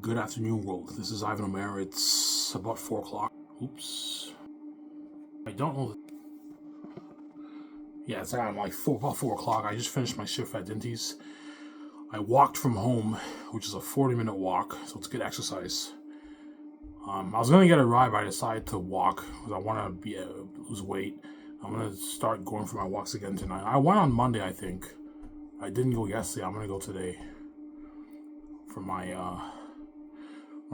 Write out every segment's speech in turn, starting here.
Good afternoon, world. This is Ivan Omer. It's about 4 o'clock. Oops. I don't know. Yeah, it's around like about 4 o'clock. I just finished my shift at Dinty's. I walked from home, which is a 40-minute walk, so it's good exercise. I was going to get a ride, but I decided to walk because I want to lose weight. I'm going to start going for my walks again tonight. I went on Monday, I think. I didn't go yesterday. I'm going to go today for my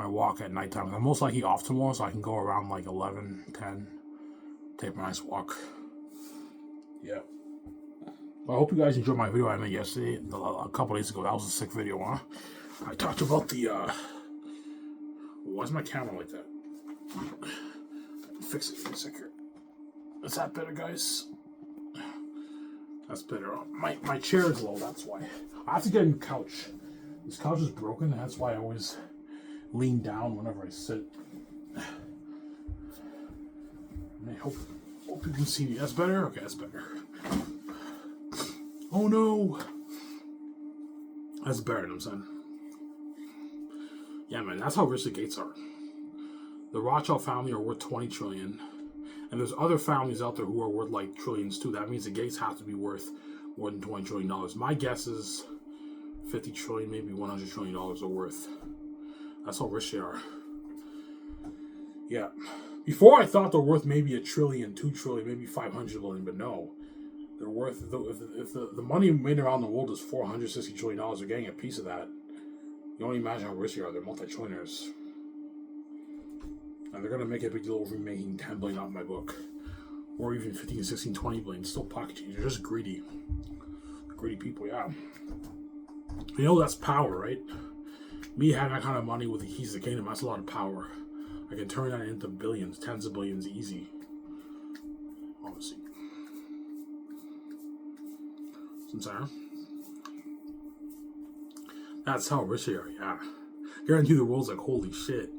walk at nighttime. I'm most likely off tomorrow, so I can go around like 11, 10, take a nice walk. Yeah. Well, I hope you guys enjoyed my video I made yesterday, a couple days ago. That was a sick video, huh? I talked about the, why is my camera like that? Fix it for a second. Is that better, guys? That's better. My chair is low, that's why. I have to get a new couch. This couch is broken, that's why I always lean down whenever I sit. I hope you can see me. That's better? Okay, that's better. Oh no! That's better, I'm saying. Yeah, man, that's how rich the Gates are. The Rothschild family are worth 20 trillion. And there's other families out there who are worth like trillions too. That means the Gates have to be worth more than $20 trillion. My guess is 50 trillion, maybe $100 trillion are worth. That's how rich they are. Yeah. Before I thought they're worth maybe $1 trillion, $2 trillion, maybe 500 billion, but no. They're worth, if the money made around the world is $460 trillion, they're getting a piece of that. You don't imagine how rich they are. They're multi-trillionaires. And they're going to make a big deal over making $10 billion off my book. Or even 15, 16, 20 billion. Still pocket change. They're just greedy. Greedy people, yeah. You know that's power, right? Me having that kind of money with the keys to the kingdom, that's a lot of power. I can turn that into billions, tens of billions, easy. Obviously. Sometimes. That's how rich they are, yeah. Guarantee the world's like, holy shit.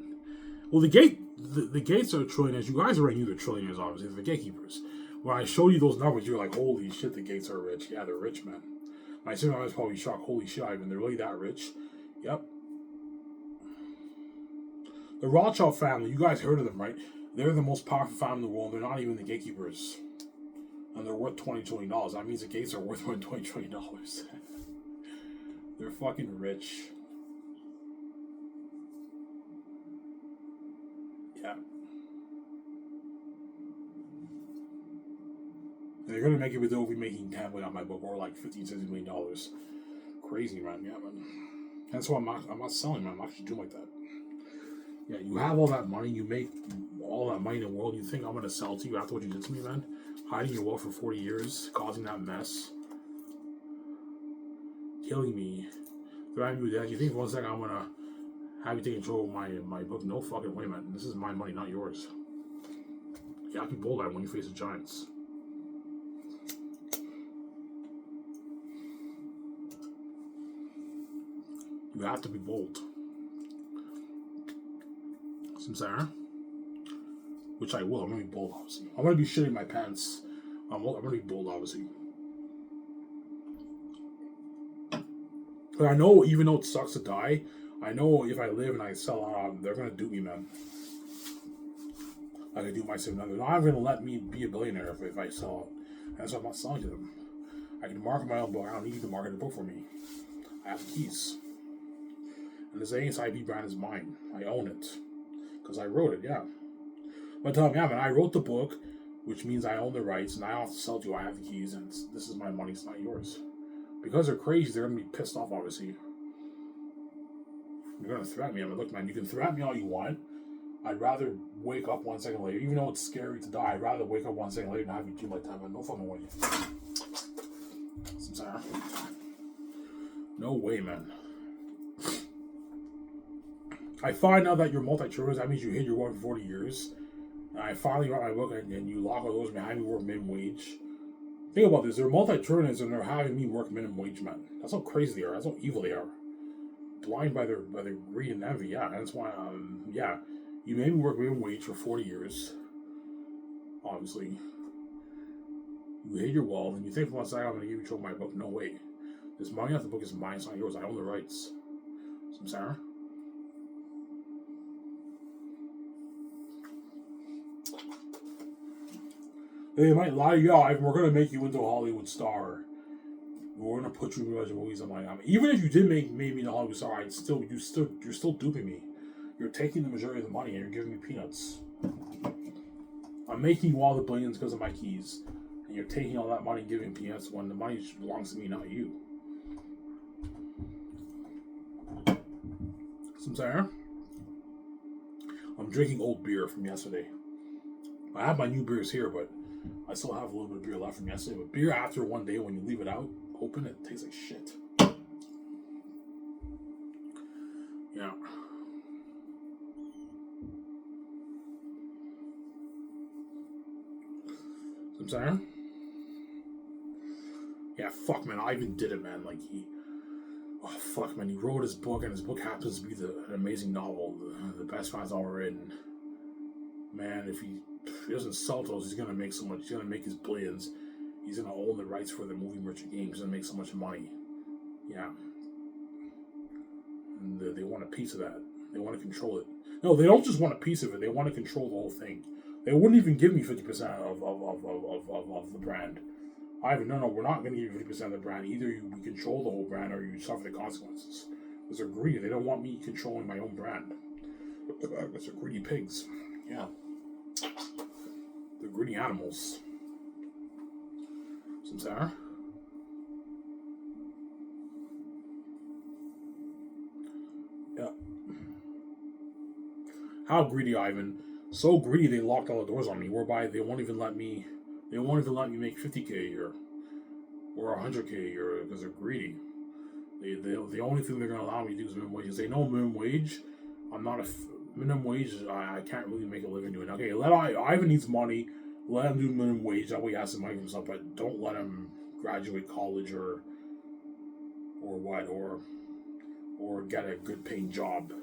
Well, the Gates are trillionaires. You guys already knew they're trillionaires, obviously. They're the gatekeepers. When I showed you those numbers, you're like, holy shit, the Gates are rich. Yeah, they're rich, man. My sister was probably shocked. Holy shit, Ivan, they're really that rich? Yep. The Rothschild family, you guys heard of them, right? They're the most powerful family in the world. They're not even the gatekeepers. And they're worth $20 trillion. That means the Gates are worth more than $20 trillion. They're fucking rich. Yeah. And they're gonna make it with over making 10 without my book, or like $15, $16 million. Crazy, man. Yeah, man. That's why I'm not selling, man. I'm actually doing like that. Yeah, you have all that money, you make all that money in the world, you think I'm gonna sell to you after what you did to me, man? Hiding your wealth for 40 years, causing that mess, killing me, threatening me with that. You think for 1 second I'm gonna have you take control of my book? No fucking way, man. This is my money, not yours. You have to be bold when you face the giants. You have to be bold. Sincere? Which I will. I'm gonna be bold, obviously. I'm gonna be shitting my pants. I'm gonna be bold, obviously. But I know, even though it sucks to die, I know if I live and I sell out, they're gonna do me, man. I can do myself. They're not gonna let me be a billionaire if I sell out. That's why I'm not selling to them. I can market my own book. I don't need you to market the book for me. I have the keys. And this ASIP brand is mine. I own it. Because I wrote it, yeah. But tell them, yeah, man, I wrote the book, which means I own the rights, and I don't have to sell it to you. I have the keys, and this is my money, it's not yours. Because they're crazy, they're going to be pissed off, obviously. You're going to threaten me. I mean, look, man, you can threaten me all you want. I'd rather wake up 1 second later, even though it's scary to die, I'd rather wake up 1 second later and have you do my time, man. No fucking way. Sometimes. No way, man. I find out that you're multi-trillionaires, that means you hit your goal for 40 years. And I finally write my book and you lock all those behind me work minimum wage. Think about this, they're multi-trillionaires and they're having me work minimum wage, man. That's how crazy they are, that's how evil they are. Blind by their greed and envy, yeah. That's why, yeah. You made me work minimum wage for 40 years. Obviously. You hit your wall and you think for 1 second I'm going to give you control of my book. No way. This money off the book is mine, it's not yours. I own the rights. Some Sarah? They might lie to you. Oh, we're gonna make you into a Hollywood star. We're gonna put you in a bunch of movies. I'm like, even if you did make me a Hollywood star, you're still duping me. You're taking the majority of the money and you're giving me peanuts. I'm making you all the billions because of my keys, and you're taking all that money and giving peanuts when the money belongs to me, not you. Some saying? I'm drinking old beer from yesterday. I have my new beers here, but I still have a little bit of beer left from yesterday. But beer after one day, when you leave it out open, it tastes like shit. Yeah. I'm saying? Yeah, fuck, man. Ivan did it, man. Oh, fuck, man. He wrote his book, and his book happens to be an amazing novel, the best ones ever written. Man, if he doesn't sell those, he's gonna make so much. He's gonna make his billions. He's gonna own the rights for the movie Merchant Games. He's gonna make so much money. Yeah. And they want a piece of that. They want to control it. No, they don't just want a piece of it. They want to control the whole thing. They wouldn't even give me 50% of the brand. No, we're not going to give you 50% of the brand. Either we control the whole brand or you suffer the consequences. Because they're greedy. They don't want me controlling my own brand. Because they're greedy pigs. Yeah. They're greedy animals. Some sour? Yeah. How greedy, Ivan? So greedy they locked all the doors on me, whereby they won't even let me make 50K a year or 100K a year because they're greedy. The only thing they're gonna allow me to do is minimum wage. Because they know minimum wage. I'm not minimum wage. I can't really make a living doing it. Okay, Ivan needs money. Let him do minimum wage. That way he has some money for himself. But don't let him graduate college or get a good paying job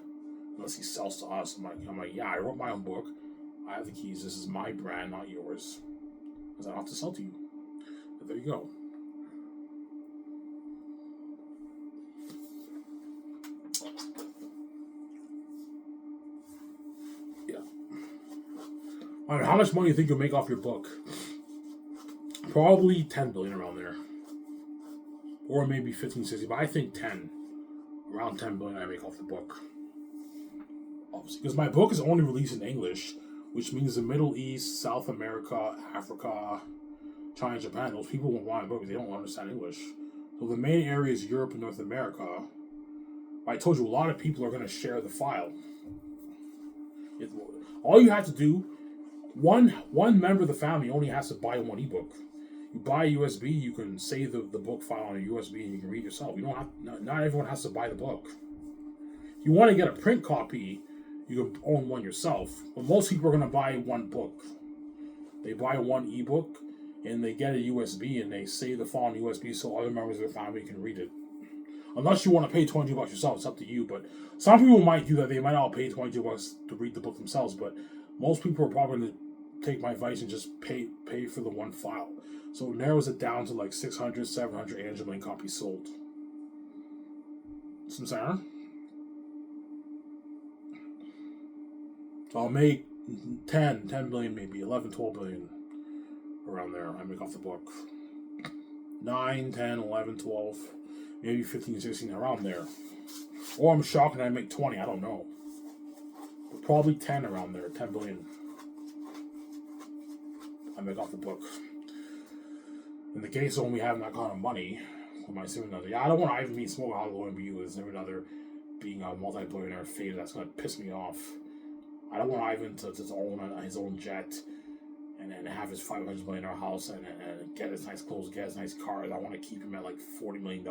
unless he sells to us. I'm like, yeah, I wrote my own book. I have the keys. This is my brand, not yours. Because I don't have to sell to you. But there you go. Yeah. I mean, how much money do you think you'll make off your book? Probably 10 billion around there. Or maybe 15, 60, but I think 10. Around 10 billion I make off the book. Obviously. Because my book is only released in English, which means the Middle East, South America, Africa, China, Japan, those people won't want my book because they don't understand English. So the main area is Europe and North America. I told you a lot of people are going to share the file. All you have to do, one member of the family only has to buy one ebook. You buy a USB, you can save the book file on a USB and you can read yourself. You don't have, not everyone has to buy the book. If you want to get a print copy, you can own one yourself. But most people are going to buy one book. They buy one ebook and they get a USB and they save the file on USB so other members of their family can read it. Unless you want to pay $22 yourself, it's up to you. But some people might do that. They might all pay $22 to read the book themselves. But most people are probably going to take my advice and just pay for the one file. So it narrows it down to like 600, 700 Angeline copies sold. Some saying? So I'll make 10 billion maybe, 11, 12 billion around there. I make off the book. 9, 10, 11, 12, maybe 15, 16, around there. Or I'm shocked and I make 20, I don't know. But probably 10 around there, 10 billion. I make off the book. In the case of when we have that kind of money, with my significant other, I don't want to even meet Smoke Hollow and be with significant other being a multi-billionaire fate. That's going to piss me off. I don't want Ivan to own his own jet and have his $500 million house and get his nice clothes, get his nice cars. I want to keep him at like $40 million.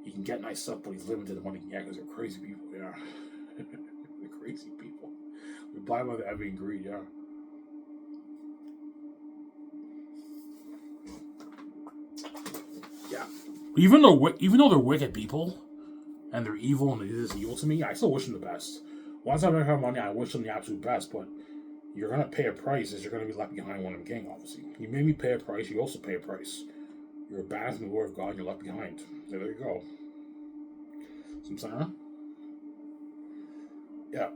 He can get nice stuff, but he's limited to what he can get because they're crazy people. Yeah, they're crazy people. We buy by the envy and greed. Yeah. Yeah. Even though they're wicked people and they're evil and they do this evil to me, I still wish them the best. Once I make my money, I wish them the absolute best, but you're going to pay a price as you're going to be left behind when I'm king, obviously. You made me pay a price, you also pay a price. You're abandoning the word of God and you're left behind. There you go. Some saying? Yeah.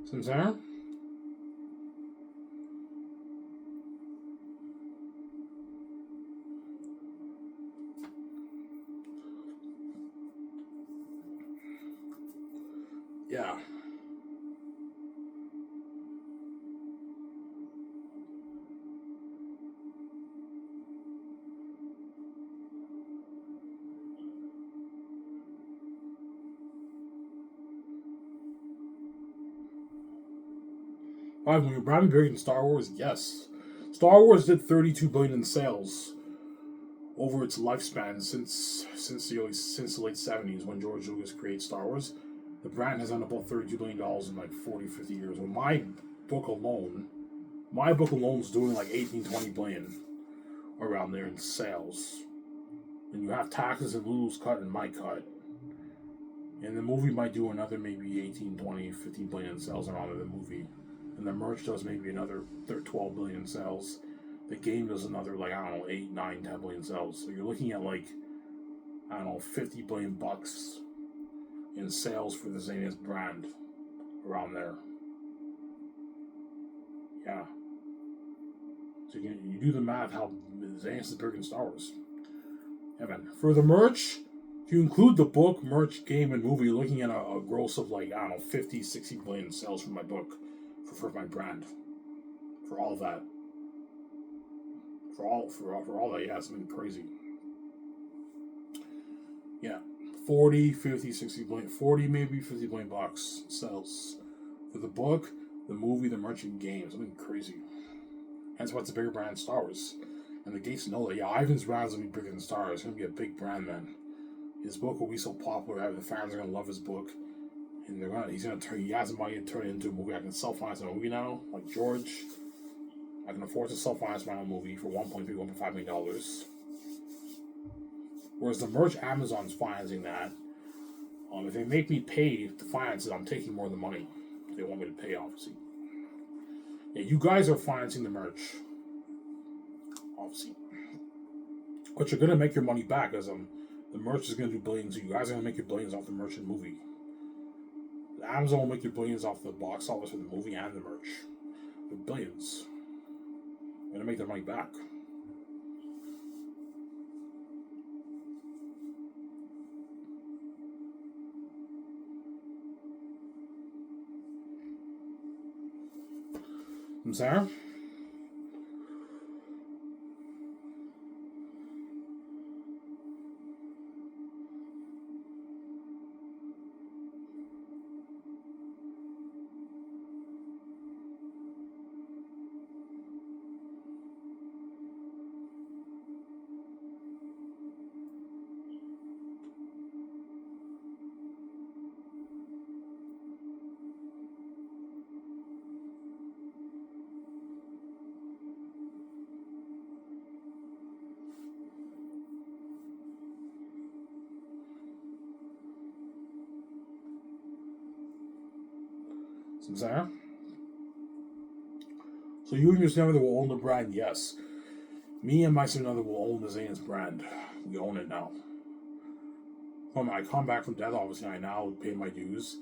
See what I'm saying? Yeah. When you're Brandon bigger than Star Wars, yes. Star Wars did 32 billion in sales over its lifespan since the late 70s when George Lucas created Star Wars. The brand has done about $32 billion in like 40, 50 years. Well, book alone, my book alone is doing like 18, 20 billion around there in sales. And you have taxes and Lulu's cut and my cut. And the movie might do another maybe 18, 20, 15 billion in sales around the movie. And the merch does maybe another 12 billion sales. The game does another, like, I don't know, 8, 9, 10 billion sales. So you're looking at, like, I don't know, 50 billion bucks in sales for the Xanax brand around there. Yeah. So you do the math how Xanax is bigger than Star Wars. Yeah, man. For the merch, if you include the book, merch, game, and movie, you're looking at a gross of, like, I don't know, 50, 60 billion sales for my book, for my brand. For all of that. For all that, yeah, it's something crazy. Yeah. 40, 50, 60 billion, 40 maybe 50 billion bucks sales for the book, the movie, the merchant game. Something crazy. Hence why it's a bigger brand than Star Wars. And the Gates know that. Yeah, Ivan's brand's gonna be bigger than Star Wars. It's gonna be a big brand, man. His book will be so popular, the fans are gonna love his book. And he has the money to turn it into a movie. I can self-finance a movie now, like George. I can afford to self-finance my own movie for $1.3, $1.5 million. Whereas the merch, Amazon's financing that. If they make me pay to finance it, I'm taking more of the money. They want me to pay, obviously. Yeah, you guys are financing the merch, obviously. But you're gonna make your money back, as the merch is gonna do billions. You guys are gonna make your billions off the merch and movie. Amazon will make your billions off the box office for the movie and the merch. The billions. They're gonna make their money back. I'm sorry? Samsara? So you and your significant other will own the brand? Yes. Me and my significant other will own the Zane's brand. We own it now. When I come back from death, obviously I now pay my dues.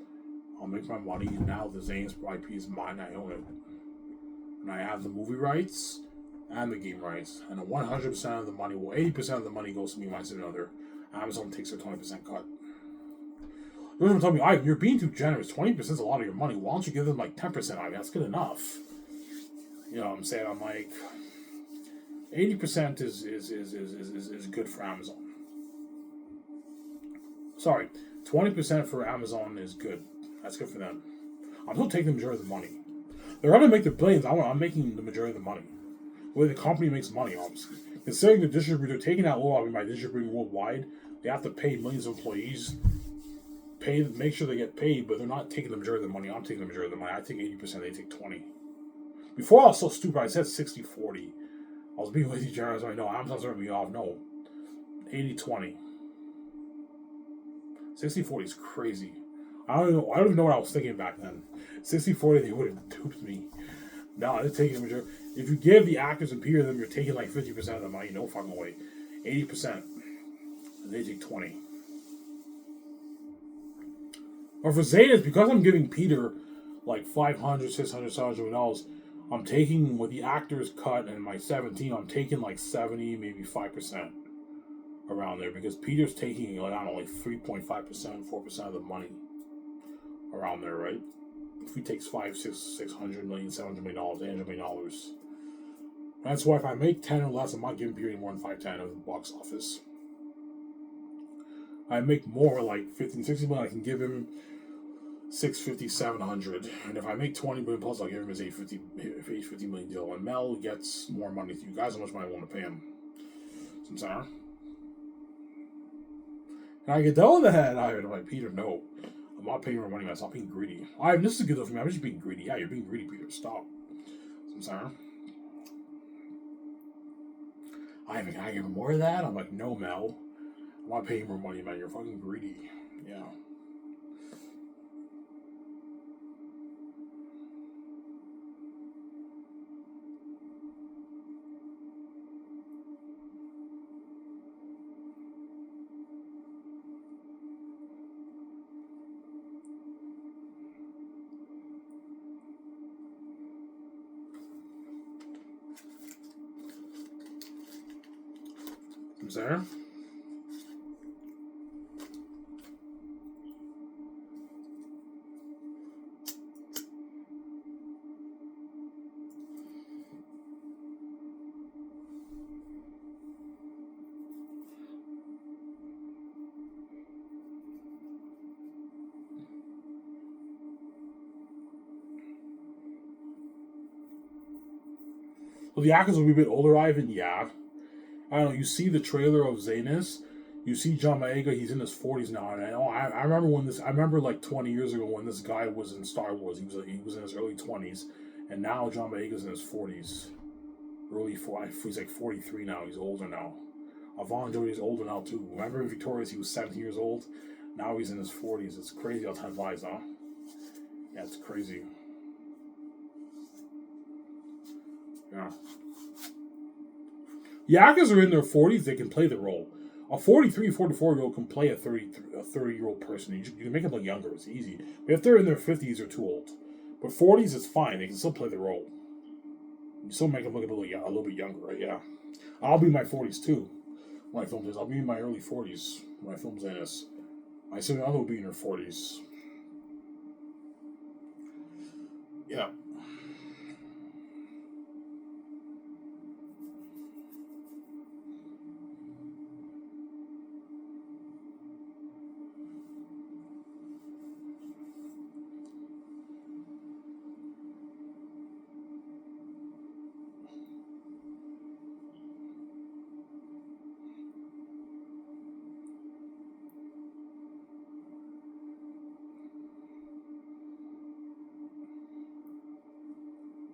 I'll make my money. Now the Zane's IP is mine. I own it. And I have the movie rights and the game rights. And 100% of the money, 80% of the money goes to me and my significant other. Amazon takes their 20% cut. You're going to tell me, Ivan, you're being too generous. 20% is a lot of your money. Why don't you give them like 10%, Ivan? That's good enough. You know what I'm saying? I'm like, 80% is good for Amazon. Sorry, 20% for Amazon is good. That's good for them. I'm still taking the majority of the money. They're going to make their billions. I'm making the majority of the money. The way the company makes money, obviously. Considering the distributor, taking that law by distributing worldwide, they have to pay millions of employees, make sure they get paid, but they're not taking the majority of the money. I'm taking the majority of the money. I take 80%, they take 20%. Before I was so stupid, I said 60-40. I was being lazy generous. I know Amazon's ripping me off. No. 80-20. 60-40 is crazy. I don't even know what I was thinking back then. 60-40, they would have duped me. No, they're taking the majority. If you give the actors and pay them, you're taking like 50% of the money. No fucking way. 80%. And they take 20. But for Zetas, because I'm giving Peter like 500, 600, $700. I'm taking with the actor's cut and my 17. I'm taking like 70, maybe 5% around there because Peter's taking like I don't know, like 3.5%, 4% of the money around there, right? If he takes 600 million, $700 million, $800 million. That's why if I make 10 or less, I'm not giving Peter any more than 510 of the box office. I make more like 15, 60 million, I can give him 650, 700. And if I make 20 million plus, I'll give him his 850 million deal. And Mel gets more money to you guys. How much money I want to pay him? Some center. And I get done with that. I'm like, Peter, no. I'm not paying more money, man. Stop being greedy. This is good though for me. I'm just being greedy. Yeah, you're being greedy, Peter. Stop. Some center. Can I give him more of that? I'm like, no, Mel. I'm not paying more money, man. You're fucking greedy. Yeah. Is there? Well, the actors will be a bit older, Ivan. Yeah. I don't know. You see the trailer of Zanus. You see John Boyega. He's in his 40s now, and I remember when this. I remember like 20 years ago when this guy was in Star Wars. He was in his early 20s, and now John Boyega's in his 40s. Early 40s. He's like 43 now. He's older now. Yvonne Jody's older now too. Remember in Victorious he was 17 years old. Now he's in his 40s. It's crazy how time flies, huh? Yeah, it's crazy. Yeah. The actors are in their 40s, they can play the role. A 43, 44-year-old can play a 30-year-old person. You can make them look younger, it's easy. But if they're in their 50s, they're too old. But 40s, it's fine, they can still play the role. You still make them look a little bit younger, right? Yeah. I'll be in my 40s too when I film this. I'll be in my early 40s when I film this. My significant other will be in her 40s. Yeah.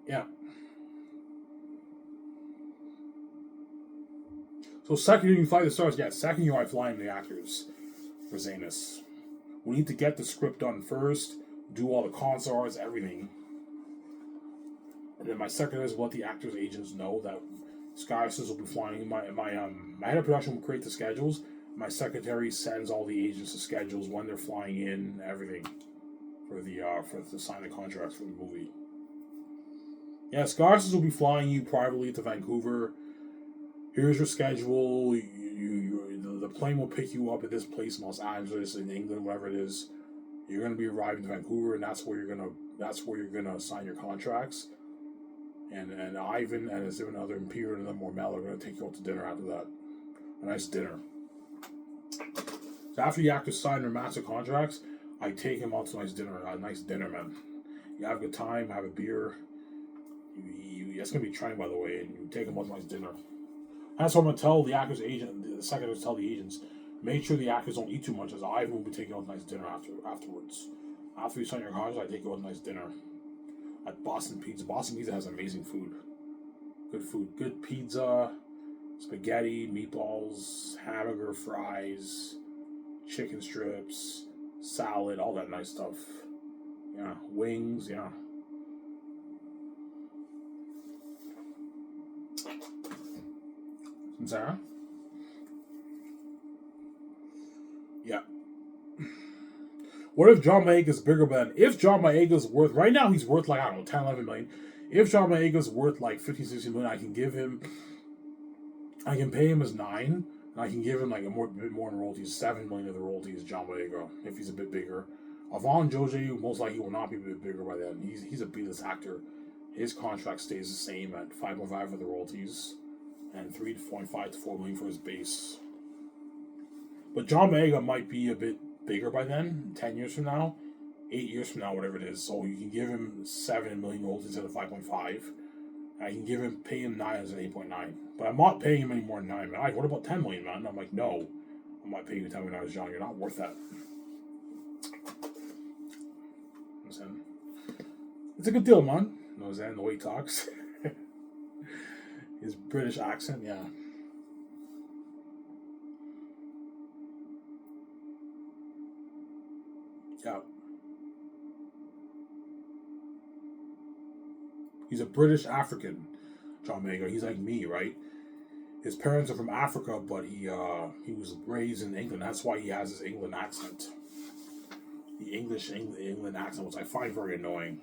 Yeah. So second year you fly the stars, yeah, second year I fly in the actors for Zanus. We need to get the script done first, do all the concerts, everything. And then my secretaries will let the actors' agents know that Sky Sisters will be flying. My head of production will create the schedules. My secretary sends all the agents the schedules when they're flying in, everything for to sign the contracts for the movie. Yeah, Sky Sisters will be flying you privately to Vancouver. Here's your schedule. The plane will pick you up at this place in Los Angeles, in England, whatever it is. You're gonna be arriving to Vancouver, and that's where you're gonna sign your contracts. And Ivan and his other Imperial and them or Mel are gonna take you out to dinner after that. A nice dinner. So after the actors sign their master contracts, I take him out to a nice dinner, man. You have a good time, have a beer. It's gonna be trying, by the way, and you take him out to a nice dinner. That's what I'm gonna tell the actors' agent. The secretaries tell the agents, make sure the actors don't eat too much, as Ivan will be taking out a nice dinner afterwards. After you sign your contract, I take you out a nice dinner at Boston Pizza. Boston Pizza has amazing food. Good food. Good pizza, spaghetti, meatballs, hamburger, fries, chicken strips, salad, all that nice stuff. Yeah, wings, yeah. Sarah? What if John Boyega's bigger than? If John Boyega's worth right now, he's worth like I don't know 10, 11 million. If John Boyega's worth like 50, 60 million, I can pay him as 9, and I can give him like a bit more in royalties, 7 million of the royalties. John Boyega, if he's a bit bigger. Avon Joji most likely will not be a bit bigger by then. He's a B-list actor. His contract stays the same at 5.5 for the royalties, and 3.5 to 4 million for his base. But John Boyega might be a bit bigger by then, 10 years from now, 8 years from now, whatever it is. So you can give him 7 million royalties instead of 5.5. I can pay him 9 as an 8.9. But I'm not paying him any more than 9, man. What about 10 million, man? And I'm like, no. I'm not paying you 10 million, John. You're not worth that. It's a good deal, man. You know what I'm saying? The way he talks. His British accent, yeah. Yeah. He's a British African, John Boyega. He's like me, right? His parents are from Africa, but he was raised in England. That's why he has his England accent. The England accent, which I find very annoying.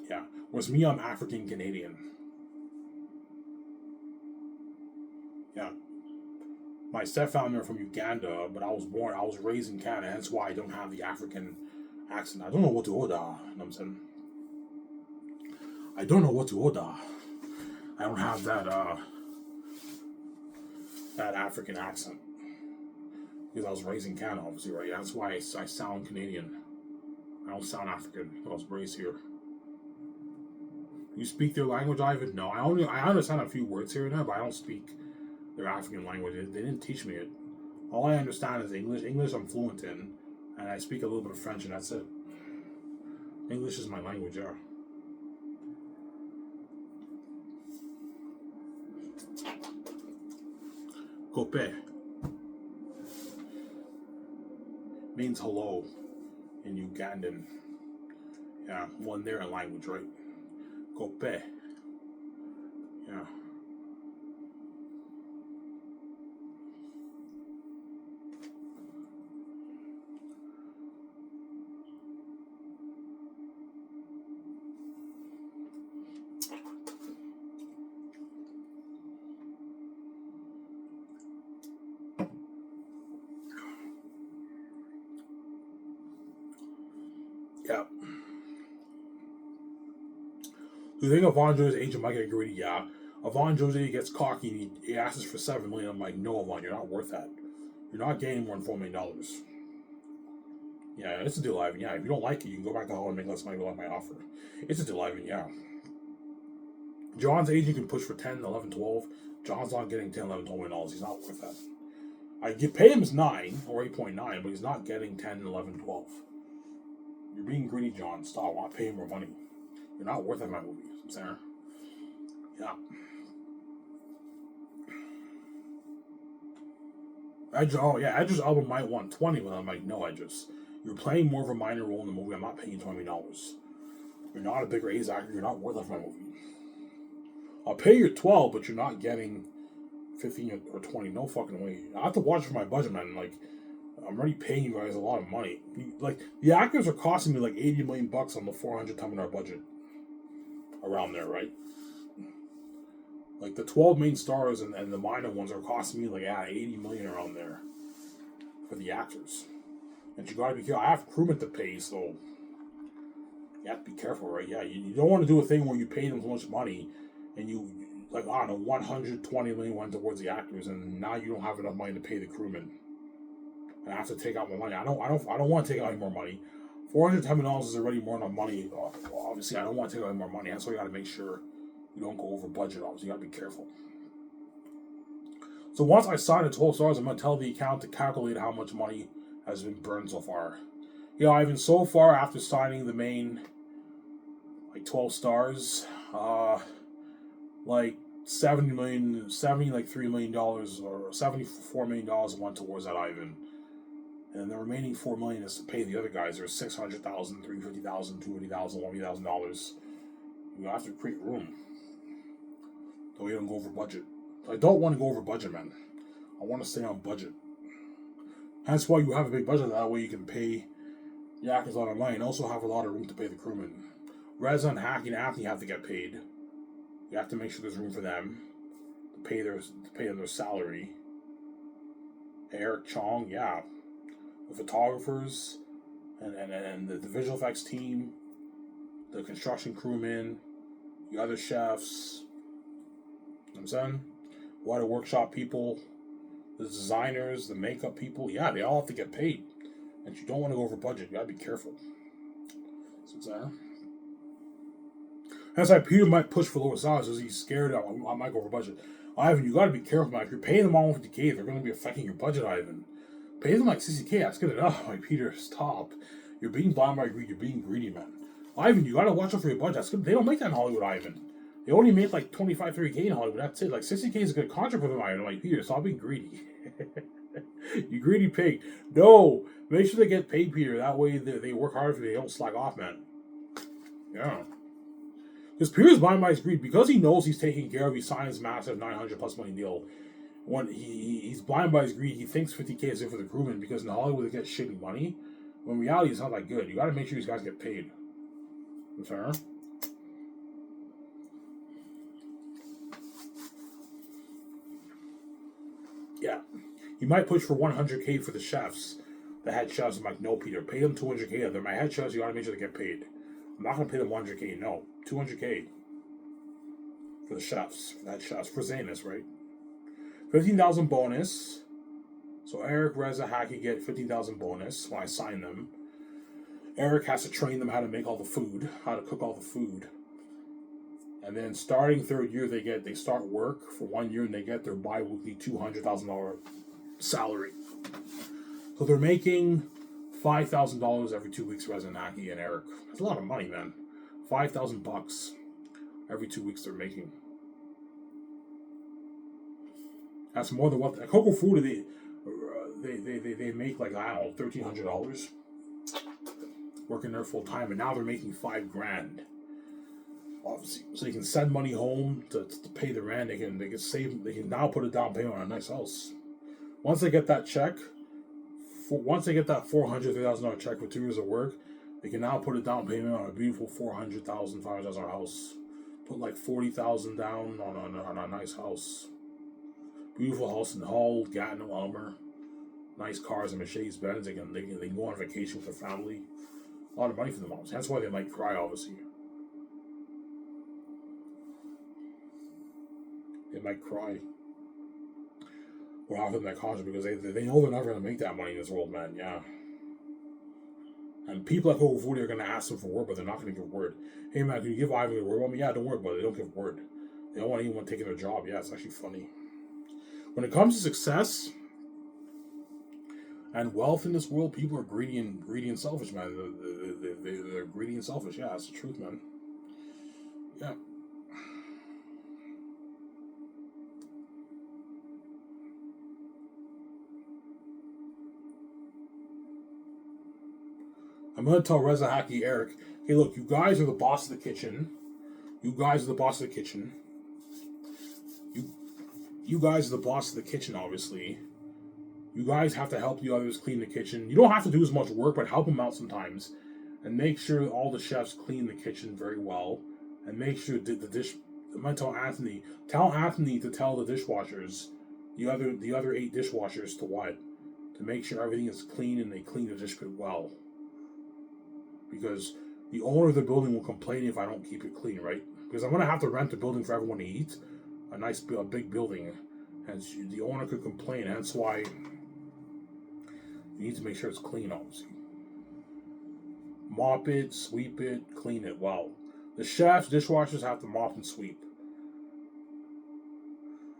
Yeah. Whereas me, I'm African Canadian. Yeah. My stepfamily are from Uganda, but I was raised in Canada. That's why I don't have the African accent. I don't know what to order. You know what I'm saying? I don't know what to order. I don't have that African accent. Because I was raised in Canada, obviously, right? That's why I sound Canadian. I don't sound African, but I was raised here. You speak their language, Ivan? No, I understand a few words here and there, but I don't speak their African language. They didn't teach me it. All I understand is English. English I'm fluent in, and I speak a little bit of French, and that's it. English is my language, yeah. Kope means hello in Ugandan. Yeah, one there in language, right? Kope. Yeah. Yeah. Do you think Avon Jose's agent might get greedy? Yeah. Avon Jose gets cocky and he asks for 7 million. I'm like, no, Avon, you're not worth that. You're not getting more than $4 million. Yeah, it's a deal, Ivan. Yeah, if you don't like it, you can go back to Holland and make less money like my offer. It's a deal, Ivan. Yeah. John's agent can push for 10, 11, 12. John's not getting 10, 11, 12 million. He's not worth that. I pay him as 9 or 8.9, but he's not getting 10, 11, 12. You're being greedy, John. Stop. I want to pay him more money. You're not worth it in my movie. I'm saying. Yeah. Idris Elba might want 20, but I'm like, no, Idris. You're playing more of a minor role in the movie. I'm not paying you $20 million. You're not a bigger A's actor. You're not worth it for my movie. I'll pay you 12, but you're not getting 15 or 20. No fucking way. I have to watch for my budget, man. Like, I'm already paying you guys a lot of money. Like, the actors are costing me like 80 million bucks on the 400 $10 budget. Around there, right? Like, the 12 main stars and the minor ones are costing me like 80 million around there for the actors. And you gotta be careful. I have crewmen to pay, so you have to be careful, right? Yeah, you don't want to do a thing where you pay them so much money and you, like, I don't know, 120 million went towards the actors, and now you don't have enough money to pay the crewmen. And I have to take out more money. I don't want to take out any more money. $410 million is already more than enough money. Obviously, I don't want to take out any more money. That's why you got to make sure you don't go over budget. Obviously, you got to be careful. So once I sign the 12 stars, I'm going to tell the account to calculate how much money has been burned so far. You know, Ivan, so far after signing the main, like 12 stars, like $3 million or $74 million went towards that, Ivan. And the remaining $4 million is to pay the other guys. There's $600,000, $350,000, $250,000, $100,000. You have to create room. So you don't go over budget. I don't want to go over budget, man. I want to stay on budget. That's why you have a big budget. That way you can pay the actors a lot of money and also have a lot of room to pay the crewmen. Reza and Haki and Anthony have to get paid. You have to make sure there's room for them to pay them their salary. Eric Chong, yeah. The photographers and the visual effects team, the construction crewmen, the other chefs, you know what I'm saying? Water workshop people, the designers, the makeup people, yeah, they all have to get paid. And you don't want to go over budget, you gotta be careful. So, that's why Peter might push for lower salaries because he's scared I might go over budget. Ivan, you gotta be careful, man. If you're paying them all 50K, they're gonna be affecting your budget, Ivan. Pay them like 60K, that's good enough. Like, Peter, stop. You're being blind by greed, you're being greedy, man. Ivan, you gotta watch out for your budget. That's good. They don't make that in Hollywood, Ivan. They only make like 25, 30K in Hollywood. That's it. Like 60K is a good contract for them, Ivan. Like, Peter, stop being greedy. You greedy pig. No, make sure they get paid, Peter. That way they work hard for you. They don't slack off, man. Yeah. Because Peter's blind by his greed. Because he knows he's taking care of, he signed his massive 900 plus money deal. When he's blind by his greed, he thinks 50K is in for the crewman because in Hollywood they get shitty money. When in reality, it's not that good. You got to make sure these guys get paid. Fair? Yeah. You might push for 100K for the chefs. The head chefs, I'm like, no, Peter, pay them 200K. They're my head chefs, you got to make sure they get paid. I'm not going to pay them 100K, no. 200K for the chefs, for the head chefs, for Zanus, right? 15,000 bonus. So Eric, Reza, Haki get 15,000 bonus when I sign them. Eric has to train them how to make all the food, how to cook all the food. And then starting third year, they start work for 1 year and they get their bi-weekly $200,000 salary. So they're making $5,000 every 2 weeks, Reza, Haki, and Eric. That's a lot of money, man. $5,000 every 2 weeks they're making. That's more than what Coco Food they make like, I don't know, $1,300 working there full time, and now they're making $5,000. Obviously, so they can send money home to pay the rent. They can save. They can now put a down payment on a nice house. Once they get that check, once they get that $400,000 check for 2 years of work, they can now put a down payment on a beautiful $400,000, $500,000 house. Put like $40,000 down on a nice house. Beautiful house in Hull, Gatineau, Elmer. Nice cars and Mercedes Benz. They can go on vacation with their family. A lot of money for them. That's why they might cry, obviously. They might cry. Or offer them that contract because they know they're never going to make that money in this world, man. Yeah. And people at Coco Food are going to ask them for word, but they're not going to give word. Hey, man, can you give Ivan a word about me? Yeah, don't worry about it. They don't give word. They don't want anyone taking their job. Yeah, it's actually funny. When it comes to success and wealth in this world, people are greedy and selfish, man. They're greedy and selfish. Yeah, that's the truth, man. Yeah. I'm going to tell Reza, Haki, Eric, hey, look, you guys are the boss of the kitchen. You guys are the boss of the kitchen. You guys are the boss of the kitchen, obviously. You guys have to help the others clean the kitchen. You don't have to do as much work, but help them out sometimes. And make sure all the chefs clean the kitchen very well. And make sure the dish... I'm going to tell Anthony. Tell Anthony to tell the dishwashers, the other 8 dishwashers, to what? To make sure everything is clean and they clean the dish pit well. Because the owner of the building will complain if I don't keep it clean, right? Because I'm going to have to rent the building for everyone to eat. A big building. And the owner could complain. That's why you need to make sure it's clean, obviously. Mop it, sweep it, clean it well. The chefs, dishwashers have to mop and sweep.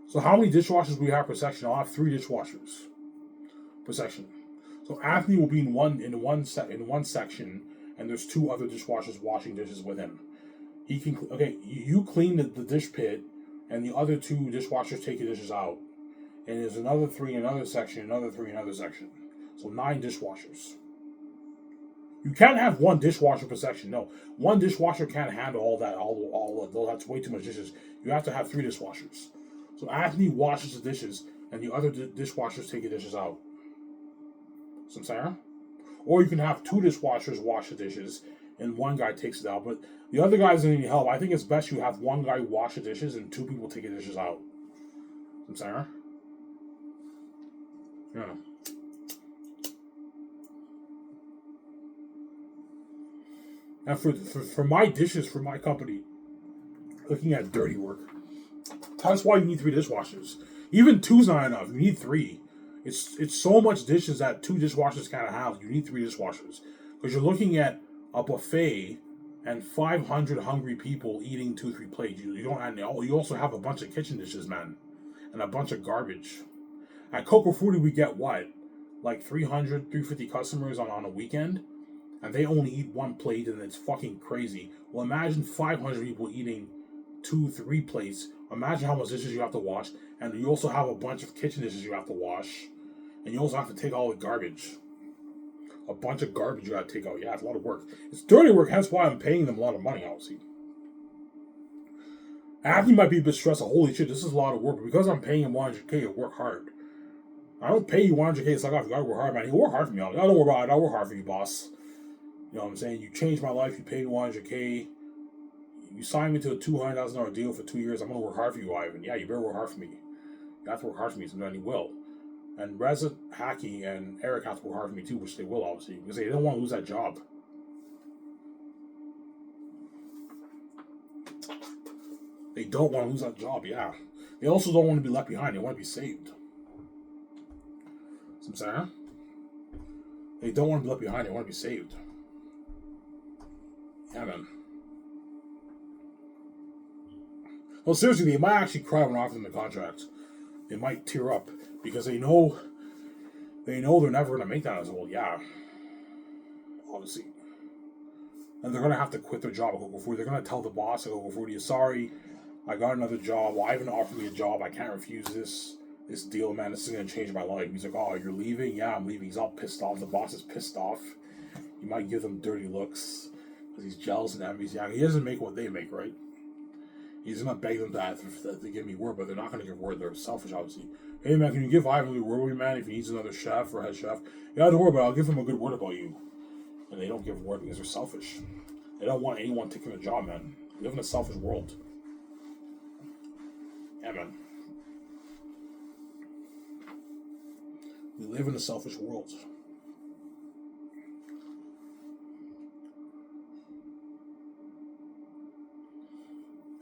So how many dishwashers do we have per section? I'll have 3 dishwashers per section. So Anthony will be in one section, and there's 2 other dishwashers washing dishes with him. He can you clean the dish pit, and the other 2 dishwashers take the dishes out. And there's another 3 in another section, another 3 in another section. So 9 dishwashers. You can't have 1 dishwasher per section. No, 1 dishwasher can't handle all that. All that's way too much dishes. You have to have 3 dishwashers. So Anthony washes the dishes, and the other dishwashers take the dishes out. So I'm saying? Or you can have two dishwashers wash the dishes and one guy takes it out. But the other guy doesn't need help. I think it's best you have one guy wash the dishes and two people take the dishes out. I'm saying? Yeah. And for my dishes, for my company, looking at dirty work. That's why you need three dishwashers. Even two's not enough. You need three. It's so much dishes that two dishwashers can't have. You need three dishwashers. Because you're looking at a buffet and 500 hungry people eating 2-3 plates. You also have a bunch of kitchen dishes, man. And a bunch of garbage. At Coco Frutti, we get what? Like 300, 350 customers on a weekend? And they only eat one plate, and it's fucking crazy. Well, imagine 500 people eating 2-3 plates. Imagine how much dishes you have to wash. And you also have a bunch of kitchen dishes you have to wash. And you also have to take all the garbage. A bunch of garbage you gotta take out. Yeah, it's a lot of work. It's dirty work, hence why I'm paying them a lot of money, obviously. Anthony might be a bit stressed. Holy shit, this is a lot of work. But because I'm paying him 100K, I work hard. I don't pay you 100K. It's like, I gotta work hard, man. You work hard for me. I don't worry about it. I work hard for you, boss. You know what I'm saying? You changed my life. You paid me 100K. You signed me to a $200,000 deal for 2 years. I'm gonna work hard for you, Ivan. Yeah, you better work hard for me. You have to work hard for me, so then you will. And Reza, Haki, and Eric have to work hard for me too, which they will, obviously, because they don't want to lose that job. They don't want to lose that job, yeah. They also don't want to be left behind. They want to be saved. See what I'm saying? They don't want to be left behind. They want to be saved. Yeah, man. Well, seriously, they might actually cry when offering the contract. They might tear up because they know they're never going to make that as well. Yeah, obviously. And they're going to have to quit their job at Coco Frutti. They're going to tell the boss at Coco Frutti, sorry, I got another job. Well, Ivan offered me a job. I can't refuse this deal, man. This is going to change my life. He's like, oh, you're leaving? Yeah, I'm leaving. He's all pissed off. The boss is pissed off. He might give them dirty looks because he's jealous and envious. Yeah, he doesn't make what they make, right? He's going to beg them to give me word, but they're not going to give word. They're selfish, obviously. Hey, man, can you give Ivan a word with me, man, if he needs another chef or head chef? Yeah, don't worry about it. I'll give him a good word about you. And they don't give word because they're selfish. They don't want anyone taking a job, man. We live in a selfish world. Yeah, man. We live in a selfish world.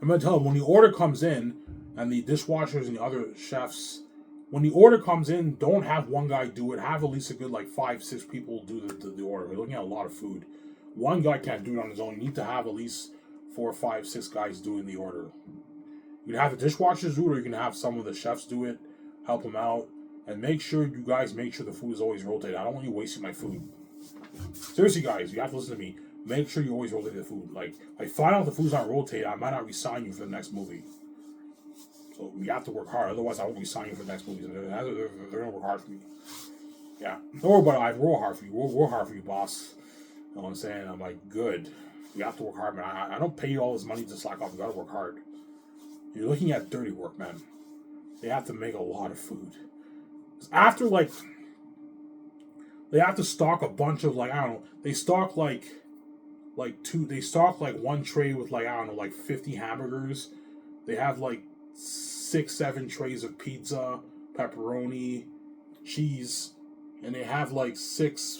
I'm going to tell them, when the order comes in, and the dishwashers and the other chefs, when the order comes in, don't have one guy do it. Have at least a good, 5-6 people do the order. We're looking at a lot of food. One guy can't do it on his own. You need to have at least 4, 5, 6 guys doing the order. You can have the dishwashers do it, or you can have some of the chefs do it, help them out, and make sure you guys make sure the food is always rotated. I don't want you wasting my food. Seriously, guys, you have to listen to me. Make sure you always rotate the food. I find out the food's not rotated, I might not resign you for the next movie. So you have to work hard. Otherwise, I won't resign you for the next movie. They're going to work hard for me. Yeah. Don't worry about it. We'll work hard for you. We'll work hard for you, boss. You know what I'm saying? I'm like, good. You have to work hard, man. I don't pay you all this money to slack off. You got to work hard. You're looking at dirty work, man. They have to make a lot of food. After, they have to stock a bunch of, they stock, they stock, one tray with, 50 hamburgers. They have, 6-7 trays of pizza, pepperoni, cheese, and they have, 6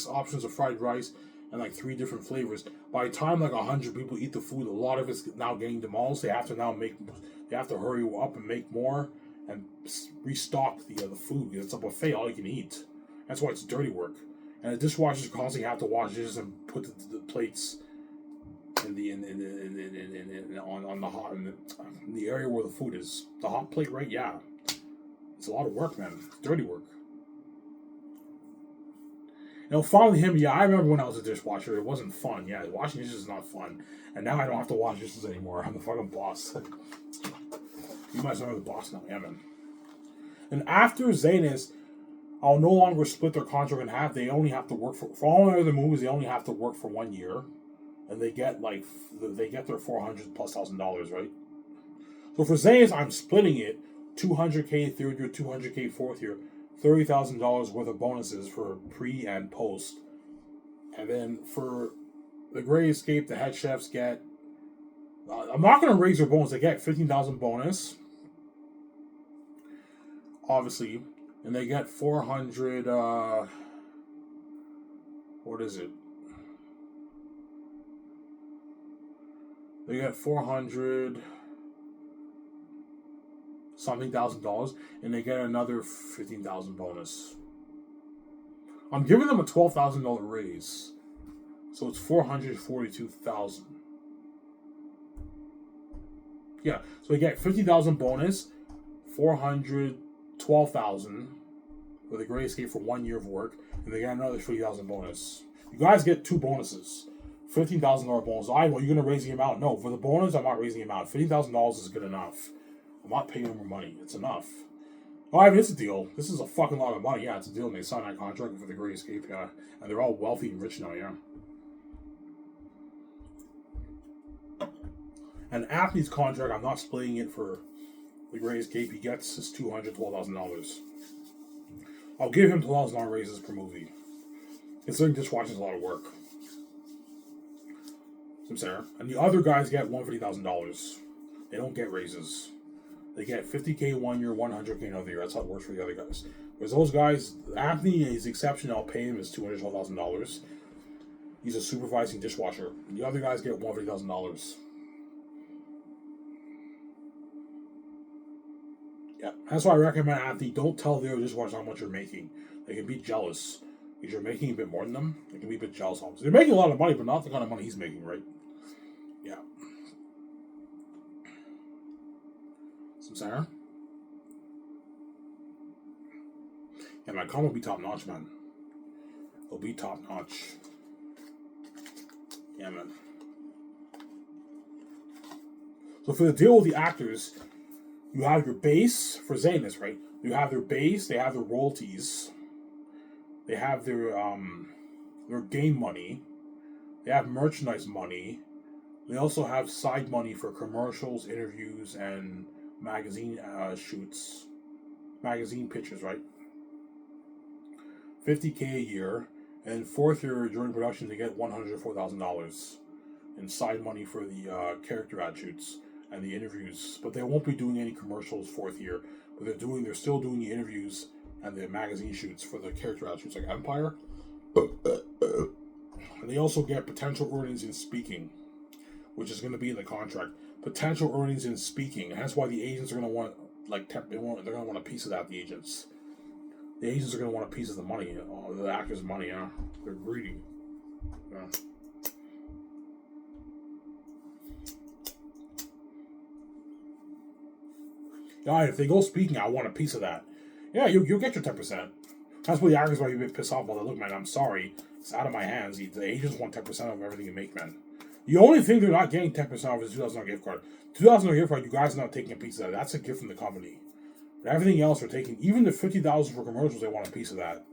options of fried rice and 3 different flavors. By the time 100 people eat the food, a lot of it's now getting demolished. They have to hurry up and make more and restock the food because it's a buffet, all you can eat. That's why it's dirty work. And the dishwashers constantly have to wash dishes and put the plates in the area where the food is. The hot plate, right? Yeah, it's a lot of work, man. It's dirty work. Following him, yeah, I remember when I was a dishwasher, it wasn't fun. Yeah, washing dishes is not fun. And now I don't have to wash dishes anymore. I'm the fucking boss. You guys know the boss now, yeah, man. And after Zanus, I'll no longer split their contract in half. They only have to work for all other movies. They only have to work for 1 year, and they get their $400,000+, right? So for Zanus, I'm splitting it 200K third year, 200K fourth year, $30,000 worth of bonuses for pre and post. And then for the Great Escape, the head chefs get. I'm not going to raise their bonus. They get 15,000 bonus, obviously, and they get 400. What is it? They get 400 something $1,000, and they get another 15,000 bonus. I'm giving them a $12,000 raise, so it's 442,000. Yeah, so they get 50,000 bonus, 412,000 with a Great Escape for 1 year of work, and they get another 50,000 bonus. You guys get two bonuses. $15,000 bonus. Well, you're going to raise the amount. No, for the bonus, I'm not raising the amount. $15,000 is good enough. I'm not paying them more money. It's enough. Oh, I mean, it's a deal. This is a fucking lot of money. Yeah, it's a deal. And they signed that contract for the Great Escape. Yeah, and they're all wealthy and rich now. Yeah. And Anthony's contract, I'm not splitting it for the Great Escape. He gets his $212,000. I'll give him $12,000 raises per movie. Considering dishwashing is a lot of work. And the other guys get $150,000. They don't get raises. They get $50K 1 year, $100K another year. That's how it works for the other guys. Whereas those guys, Anthony is the exception. I'll pay him his $212,000. He's a supervising dishwasher. The other guys get $150,000. Yeah, that's why I recommend Anthony. Don't tell the other dishwasher how much you're making. They can be jealous because you're making a bit more than them. They can be a bit jealous. They're making a lot of money, but not the kind of money he's making, right? Yeah. Sarah? Yeah, my comment will be top notch, man. It'll be top notch. Yeah, man. So for the deal with the actors, you have your base for Zanus, right? You have their base, they have their royalties, they have their game money, they have merchandise money, they also have side money for commercials, interviews, and magazine shoots, magazine pictures, right? $50K a year, and fourth year during production they get $104,000 in side money for the character ad shoots and the interviews. But they won't be doing any commercials fourth year. But they're still doing the interviews and the magazine shoots for the character ad shoots like Empire. And they also get potential earnings in speaking, which is going to be in the contract. Potential earnings in speaking, and that's why the agents are going to want they're going to want a piece of that. The agents are going to want a piece of the money, the actors' money. Yeah, they're greedy. Yeah. Yeah, if they go speaking, I want a piece of that. Yeah, you'll get your 10%. That's what the actors might be a bit pissed off about. Look, man, I'm sorry, it's out of my hands. The agents want 10% of everything you make, man. The only thing they're not getting 10% off is $2,000 gift card. $2,000 gift card, you guys are not taking a piece of that. That's a gift from the company. But everything else they're taking, even the $50,000 for commercials, they want a piece of that.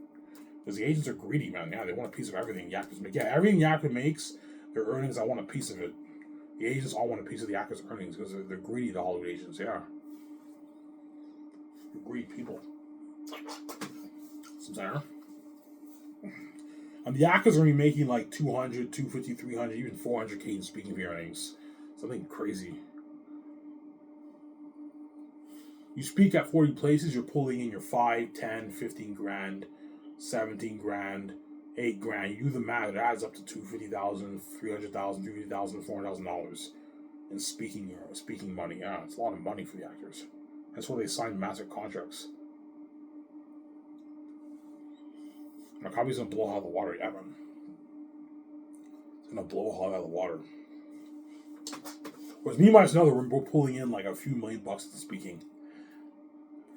Because the agents are greedy, man. Yeah, they want a piece of everything the actors make. Yeah, everything the actor makes, their earnings, I want a piece of it. The agents all want a piece of the actors' earnings because they're greedy, the Hollywood agents. Yeah. They're greedy people. Sarah? And the actors are going to be making like 200, 250, 300, even 400K in speaking earnings. Something crazy. You speak at 40 places, you're pulling in your 5, 10, 15 grand, 17 grand, 8 grand. You do the math, it adds up to $250,000, $300,000, $350,000, $400,000 in speaking money. Yeah, it's a lot of money for the actors. That's why they sign massive contracts. My copy's gonna blow out of the water, yeah, man. It's gonna blow out of the water. Whereas me minus another, we're pulling in like a few $1 million in speaking.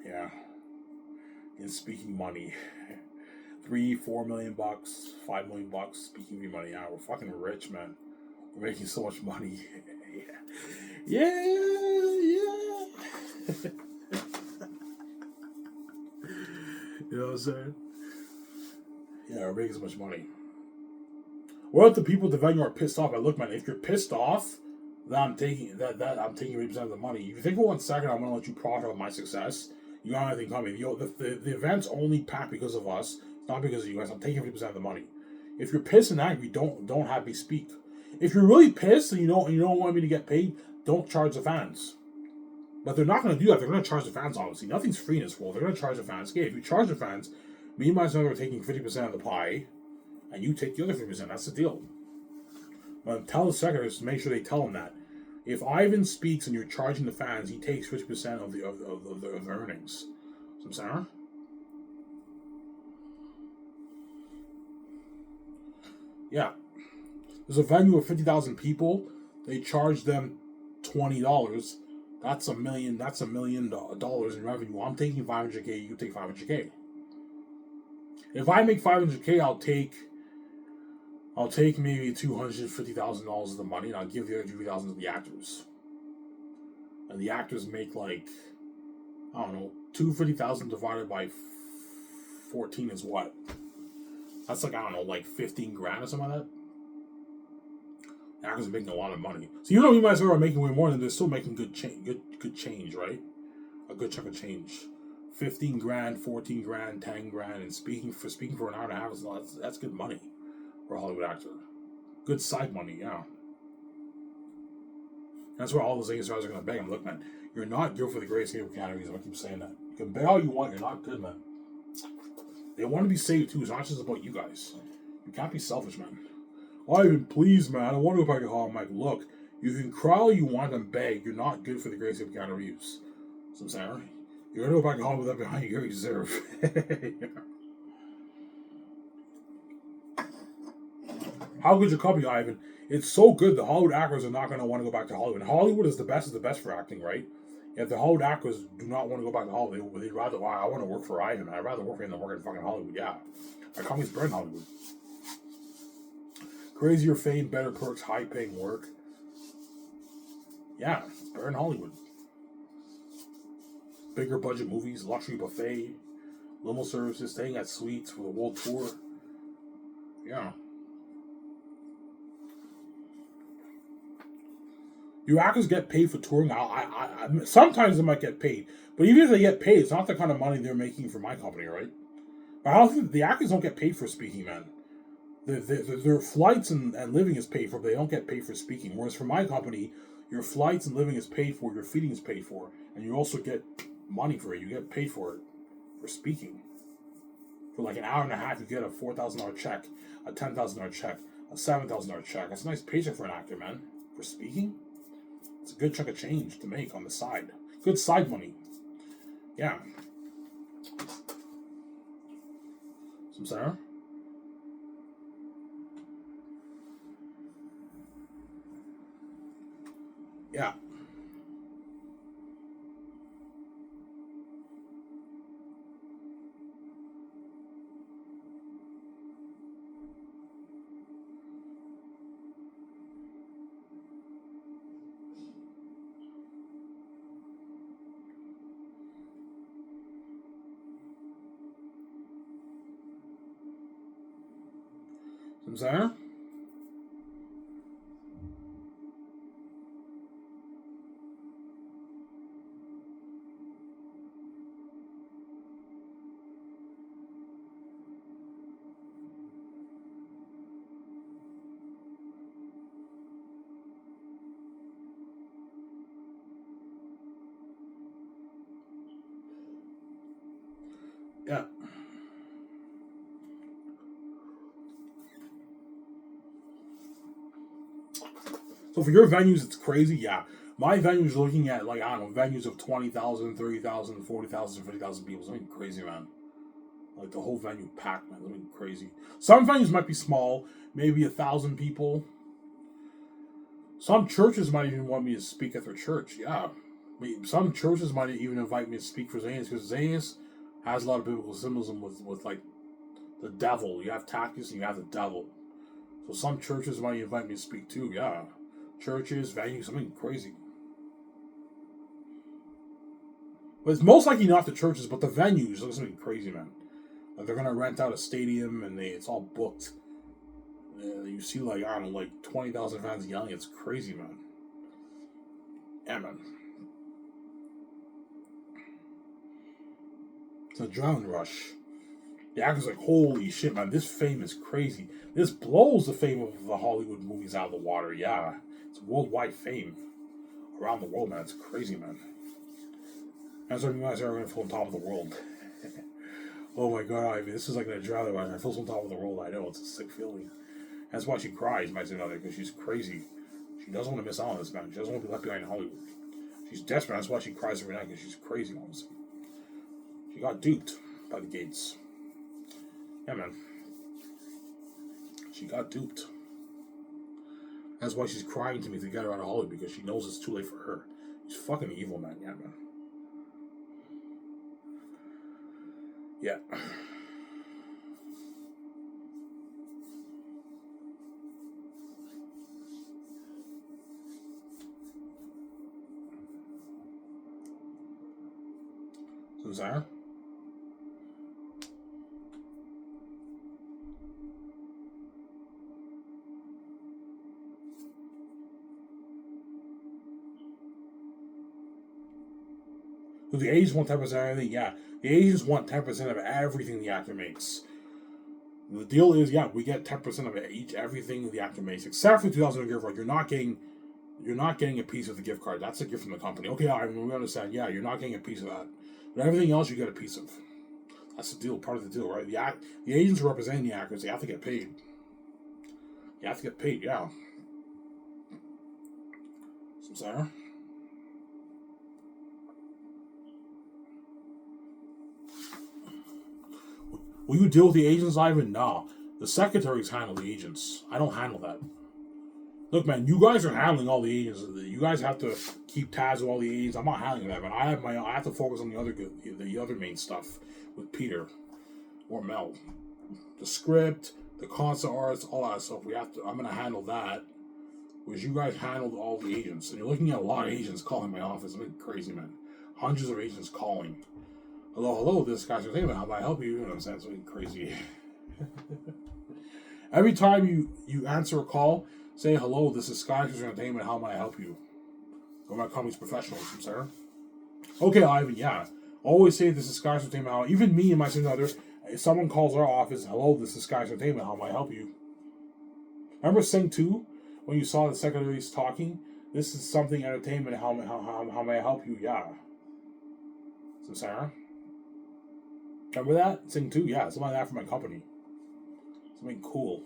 Yeah. In speaking money. $3-4 million, $5 million speaking fee money. Yeah, we're fucking rich, man. We're making so much money. Yeah. You know what I'm saying? Yeah, we're making so much money. What if the people at the venue are pissed off? Look, man, if you're pissed off, then I'm taking 80% of the money. If you think for 1 second I'm gonna let you profit on my success, You got anything coming. The event's only packed because of us. It's not because of you guys. I'm taking 50% of the money. If you're pissed and angry, don't have me speak. If you're really pissed and you don't want me to get paid, don't charge the fans. But they're not going to do that. They're going to charge the fans, obviously. Nothing's free in this world. They're going to charge the fans. Okay, if you charge the fans, me and my son are taking 50% of the pie, and you take the other 50%. That's the deal. But tell the secretaries to make sure they tell them that. If Ivan speaks and you're charging the fans, he takes 50% of the earnings. So I'm saying? Yeah. There's a venue of 50,000 people. They charge them $20. That's $1 million. That's $1 million in revenue. I'm taking $500K. You take $500K. If I make $500K, I'll take maybe $250,000 of the money, and I'll give the other $50,000 to the actors. And the actors make I don't know, $250,000 divided by 14 is what? That's I don't know, 15 grand or something like that. The actors are making a lot of money. So you know, you guys are making way more than they're still making good change, right? A good chunk of change. 15 grand, 14 grand, 10 grand, and speaking for an hour and a half that's good money for a Hollywood actor. Good side money, yeah. That's where all those A stars are going to beg. I'm look, man, you're not good for the greatest game of categories. I keep saying that. You can beg all you want, you're not good, man. They want to be saved too. It's not just about you guys. You can't be selfish, man. Ivan, please, man, I want to go back to Hall. I'm like, look, you can cry all you want and beg. You're not good for the greatest game of categories. So I'm saying, right? You're going to go back to Hall with that behind you. You deserve. How good's your company, Ivan? It's so good the Hollywood actors are not going to want to go back to Hollywood. Hollywood is the best for acting, right? If the Hollywood actors do not want to go back to Hollywood, they'd rather, I want to work for Ivan. I'd rather work for him than work in fucking Hollywood. Yeah. My company's better in Hollywood. Crazier fame, better perks, high paying work. Yeah, better in Hollywood. Bigger budget movies, luxury buffet, limo services, staying at suites for the world tour. Yeah. Do actors get paid for touring? I sometimes they might get paid, but even if they get paid, it's not the kind of money they're making for my company, right? But I don't think the actors don't get paid for speaking, man. Their flights and living is paid for, but they don't get paid for speaking. Whereas for my company, your flights and living is paid for, your feeding is paid for, and you also get money for it. You get paid for it for speaking. For an hour and a half, you get a $4,000 check, a $10,000 check, a $7,000 check. That's a nice paycheck for an actor, man. For speaking. It's a good chunk of change to make on the side. Good side money. Yeah. Some Sarah? Yeah. Some Sarah? Yeah. So for your venues, it's crazy. Yeah. My venue's looking at, I don't know, venues of 20,000, 30,000, 40,000, 50,000 people. Something crazy, man. The whole venue packed, man. Something crazy. Some venues might be small, maybe 1,000 people. Some churches might even want me to speak at their church. Yeah. Some churches might even invite me to speak for Zanius, because Zanius has a lot of biblical symbolism with the devil. You have Tactus and you have the devil. So some churches might invite me to speak too. Yeah. Churches, venues, something crazy. But it's most likely not the churches, but the venues. Look, something crazy, man. They're gonna rent out a stadium and it's all booked. You see, I don't know, 20,000 fans yelling. It's crazy, man. Yeah, man. It's an adrenaline rush. The actor's like, holy shit, man, this fame is crazy. This blows the fame of the Hollywood movies out of the water. Yeah, it's worldwide fame around the world, man. It's crazy, man. That's what you guys are going to feel on top of the world. Oh my god, Ivy, this is like an adrenaline rush. I feel on top of the world. I know, it's a sick feeling. That's why she cries, my sister, because she's crazy. She doesn't want to miss out on this, man. She doesn't want to be left behind in Hollywood. She's desperate. That's why she cries every night, because she's crazy, honestly. She got duped by the Gates. Yeah, man. She got duped. That's why she's crying to me to get her out of Hollywood, because she knows it's too late for her. She's fucking evil, man. Yeah, man. Yeah. Susanna? So the agents want 10% of everything? Yeah. The agents want 10% of everything the actor makes. The deal is, yeah, we get 10% of everything the actor makes, except for $2,000 gift card. You're not getting a piece of the gift card. That's a gift from the company. Okay, we understand. Yeah, you're not getting a piece of that. But everything else you get a piece of. That's the deal, part of the deal, right? The agents are representing the actors. They have to get paid. You have to get paid, yeah. So, Sarah? Will you deal with the agents, Ivan? No. The secretaries handle the agents. I don't handle that. Look, man, you guys are handling all the agents. You guys have to keep tabs of all the agents. I'm not handling that, man. I have to focus on the other main stuff with Peter or Mel. The script, the concept arts, all that stuff. I'm gonna handle that. Whereas you guys handled all the agents. And you're looking at a lot of agents calling my office. I'm crazy, man. Hundreds of agents calling. Hello, this guy's entertainment. How may I help you? You know what I'm saying? It's crazy. Every time you answer a call, say, hello, this is Sky's Entertainment. How may I help you? Or my company's professionals, sir. Okay, Ivan, yeah. Always say this is Sky's Entertainment. Even me and my significant other, if someone calls our office, hello, this is Sky's Entertainment. How may I help you? Remember Sing 2? When you saw the secretaries talking? This is something entertainment. How may I help you? Yeah. So, Sarah? Remember that? Sing 2? Yeah, something like that for my company. Something cool.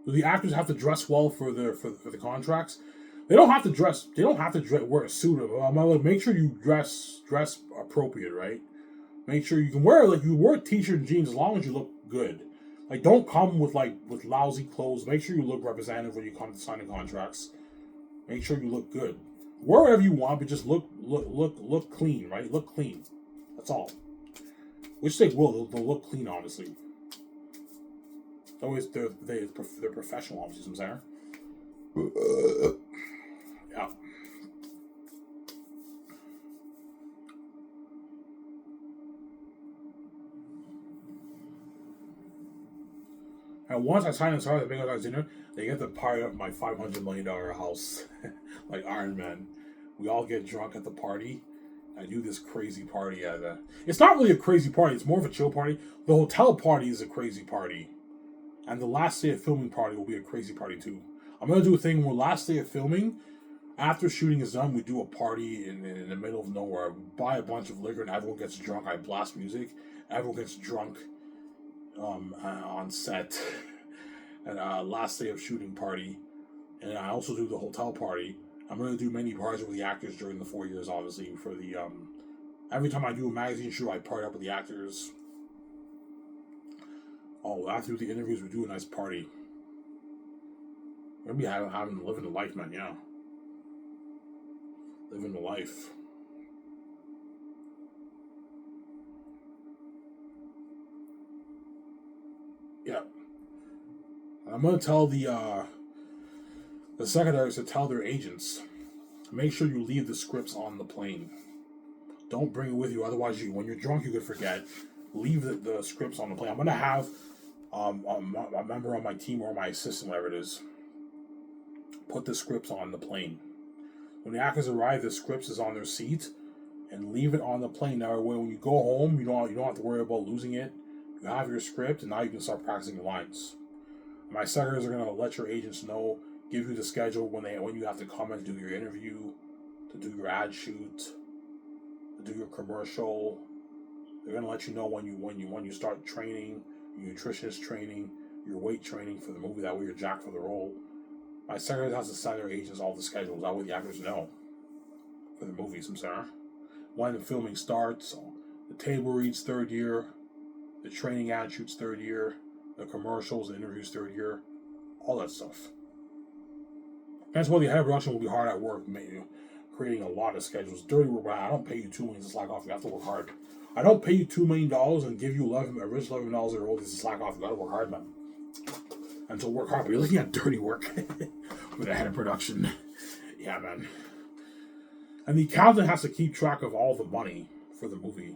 Do the actors have to dress well for the contracts? They don't have to dress. They don't have to wear a suit. Make sure you dress appropriate, right? Make sure you can wear t-shirt and jeans as long as you look good. Like, don't come with lousy clothes. Make sure you look representative when you come to signing contracts. Make sure you look good. Wear whatever you want, but just look clean, right? Look clean. That's all. Which they will. They'll look clean, honestly. Always they're professional, obviously. Some yeah. And once I sign and start the Big Guys dinner, they get the party of my $500 million house, like Iron Man. We all get drunk at the party. I do this crazy party at a. It's not really a crazy party. It's more of a chill party. The hotel party is a crazy party. And the last day of filming party will be a crazy party too. I'm going to do a thing where last day of filming, after shooting is done, we do a party in the middle of nowhere. We buy a bunch of liquor and everyone gets drunk. I blast music. Everyone gets drunk on set. And last day of shooting party. And I also do the hotel party. I'm going to do many parties with the actors during the 4 years, obviously. For the every time I do a magazine shoot, I party up with the actors. Oh, after the interviews, we do a nice party. We're going to be living the life, man, yeah. Living the life. Yeah. I'm going to tell the secretaries to tell their agents make sure you leave the scripts on the plane. Don't bring it with you, otherwise, when you're drunk, you could forget. Leave the scripts on the plane. I'm gonna have a member on my team or my assistant, whatever it is, put the scripts on the plane. When the actors arrive, the scripts is on their seat, and leave it on the plane. That way, when you go home, you don't have to worry about losing it. You have your script, and now you can start practicing your lines. My secretaries are gonna let your agents know, give you the schedule when you have to come and do your interview, to do your ad shoot, to do your commercial. They're gonna let you know when you start training, your nutritionist training, your weight training for the movie. That way you're jacked for the role. My secretary has to send their agents all the schedules. That way the actors know for the movies. I'm sorry. When the filming starts, the table reads third year, the training ad shoots third year, the commercials, the interviews third year, all that stuff. That's why the head of production will be hard at work, creating a lot of schedules. Dirty work, but I don't pay you $2 million to slack off. You have to work hard. I don't pay you $2 million and give you $11 a role to slack off. You gotta work hard, man. And to work hard, but you're looking at dirty work with the head of production. Yeah, man. And the accountant has to keep track of all the money for the movie.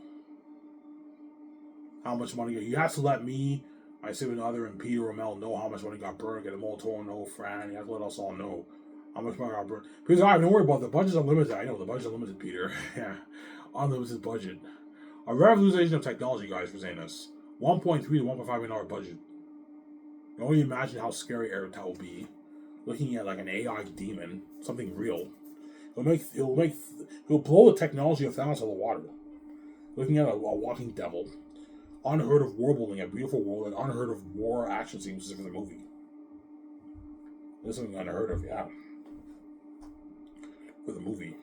How much money he has to let me, my significant other, and Peter Romel know how much money got burned. Get them all to know, Fran. You have to let us all know how much money got burned. Because all right, don't worry about it. The budget's unlimited. I know the budget's unlimited, Peter. Yeah, unlimited budget. A revolution of technology, guys, for saying this. $1.3 to $1.5 million budget. You can only imagine how scary Airtel will be. Looking at like an AI demon, something real. He'll blow the technology of Thanos out of the water. Looking at a walking devil. Unheard of war building, a beautiful world, and unheard of war action scenes for the movie. This is something unheard of, yeah. For the movie.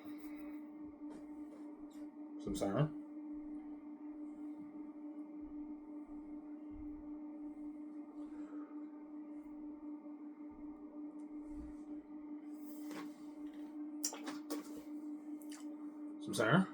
Some siren? Some siren?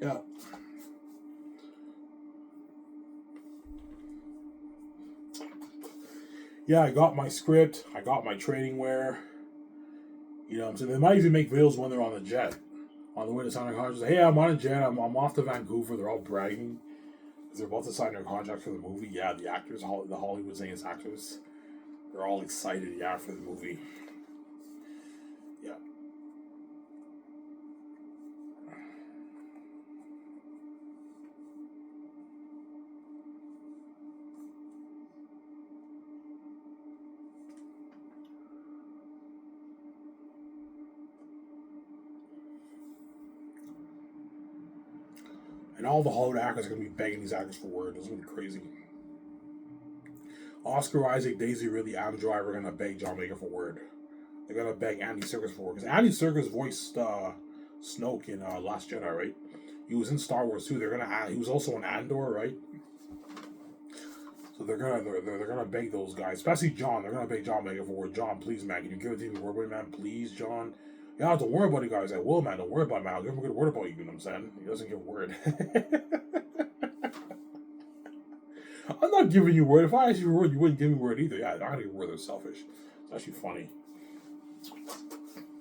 Yeah. Yeah, I got my script. I got my training wear. You know what I'm saying? They might even make videos when they're on the jet. On the way to sign their contract. Hey, I'm on a jet. I'm off to Vancouver. They're all bragging. Because they're about to sign their contract for the movie. Yeah, the actors, the Hollywood Zane's actors. They're all excited, yeah, for the movie. Yeah. And all the Hollywood actors are going to be begging these actors for word. It's going to be crazy. Oscar Isaac, Daisy Ridley, Adam Driver are going to beg John Baker for word. They're going to beg Andy Serkis for word. Because Andy Serkis voiced Snoke in Last Jedi, right? He was in Star Wars too. He was also in Andor, right? So they're gonna beg those guys, especially John. They're gonna beg John Baker for word. John, please, man, can you give it to me word, man? Please, John. Yeah, don't worry about it, guys. I will, man. Don't worry about it, man. I'll give him a good word about you. You know what I'm saying? He doesn't give word. I'm not giving you word. If I asked you word, you wouldn't give me word either. Yeah, I'm not gonna give word. They're selfish. It's actually funny.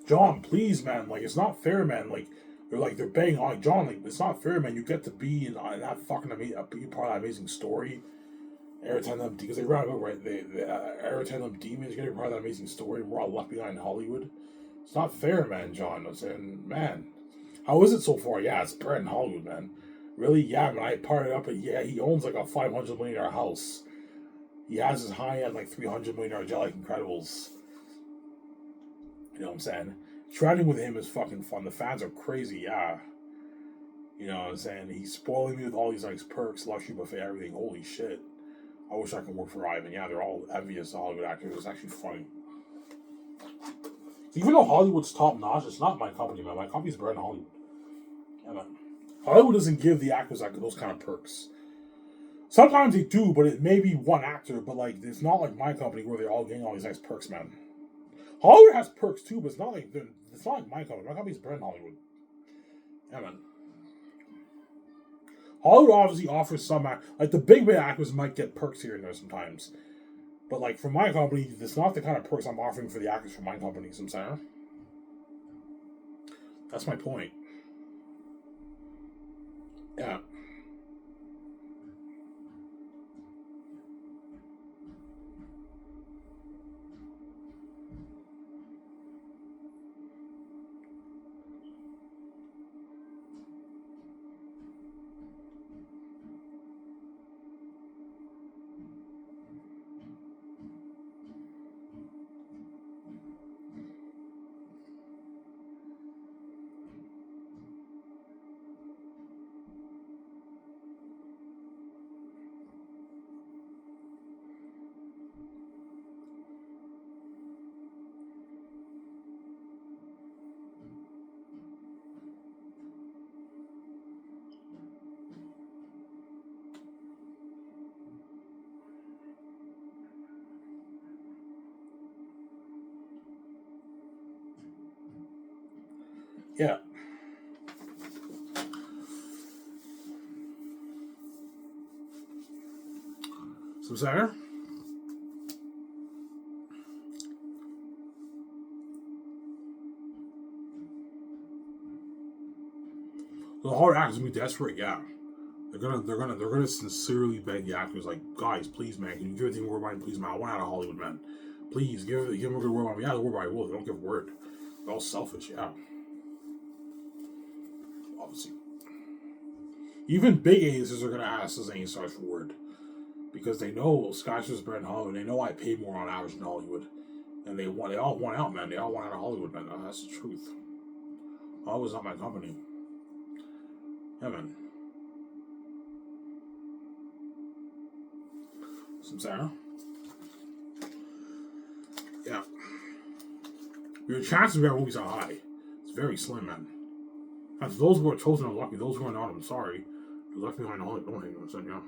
John, please, man. Like, it's not fair, man. Like, they're begging on John. Like, it's not fair, man. You get to be in that fucking be part of that amazing story. Every them, because they run out, right? Every them demons get to be part of that amazing story. We're all left behind in Hollywood. It's not fair, man, John. I'm saying, man, how is it so far? Yeah, it's bad in Hollywood, man. Really? Yeah, man, I parted up, and yeah, he owns like a $500 million house. He has his high end, like $300 million jet, like Incredibles. You know what I'm saying? Training with him is fucking fun. The fans are crazy, yeah. You know what I'm saying? He's spoiling me with all these like perks, luxury buffet, everything. Holy shit. I wish I could work for Ivan. Yeah, they're all envious Hollywood actors. It's actually funny. Even though Hollywood's top notch, it's not my company, man. My company's better than Hollywood. Yeah, man. Hollywood doesn't give the actors like those kind of perks. Sometimes they do, but it may be one actor, but like it's not like my company where they're all getting all these nice perks, man. Hollywood has perks too, but it's not like my company. My company's better than Hollywood. Yeah, man. Hollywood obviously offers some like the big actors might get perks here and there sometimes, but like for my company, it's not the kind of perks I'm offering for the actors for my company. So I'm saying that's my point. Yeah. Yeah. So, Sarah? The hard actors gonna be desperate, yeah. They're gonna sincerely beg the actors like, guys, please, man, can you give it to me word by please, man? I want out of Hollywood, man. Please give them a good word by me. Yeah, the word by will. They don't give word. They're all selfish, yeah. Obviously, even big agencies are gonna ask the Zane Stars for word because they know Skyscraper's better than Hollywood. They know I pay more on average than Hollywood, and they all want out, man. They all want out of Hollywood, man. That's the truth. Hollywood's not my company. Yeah, man. Some Sarah. Yeah. Your chances of that movies are high. It's very slim, man. And for those who are chosen are lucky. Those who are not, I'm sorry. You're left behind all don't hang on, yeah.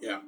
Yeah.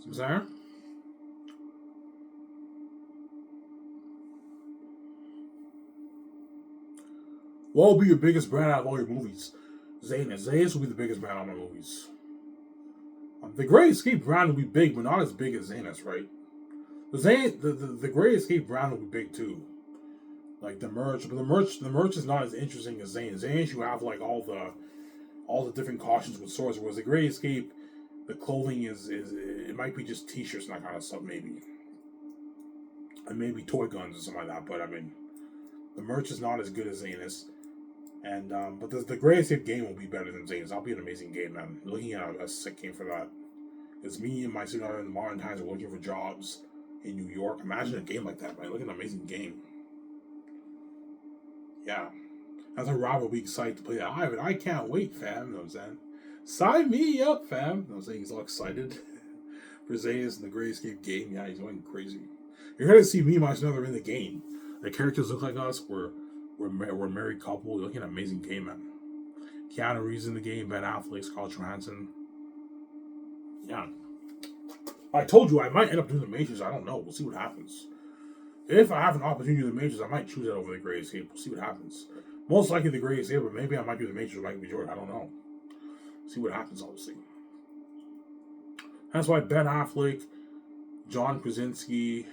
Some Sarah? What will be your biggest brand out of all your movies? Zanus. Zanus will be the biggest brand out of my movies. The Great Escape brand will be big, but not as big as Zanus, right? The Great Escape brand will be big too. Like the merch, but the merch is not as interesting as Zanus. Zanus, you have like all the different cautions with swords, whereas the Great Escape, the clothing is it might be just t-shirts and that kind of stuff, maybe, and maybe toy guns or something like that. But I mean, the merch is not as good as Zanus. And but the Great Escape game will be better than Zane's. That'll be an amazing game, man. Looking at a sick game for that. It's me and my sweetheart in the modern times are looking for jobs in New York. Imagine a game like that, man. Look at an amazing game. Yeah. That's a Rob will be excited to play that. I can't wait, fam. You know what I'm saying? Sign me up, fam. You know what I'm saying? He's all excited for Zane's and the Great Escape game. Yeah, he's going crazy. You're gonna see me and my brother in the game. The characters look like us. We're a married couple. You're looking at an amazing game, man. Keanu Reeves in the game, Ben Affleck, Scarlett Johansson. Yeah. I told you I might end up doing the Matrix. I don't know. We'll see what happens. If I have an opportunity to do the Matrix, I might choose that over the Great Escape. We'll see what happens. Most likely the Great Escape, but maybe I might do the Matrix or Michael B. Jordan. I don't know. See what happens, obviously. That's why Ben Affleck, John Krasinski,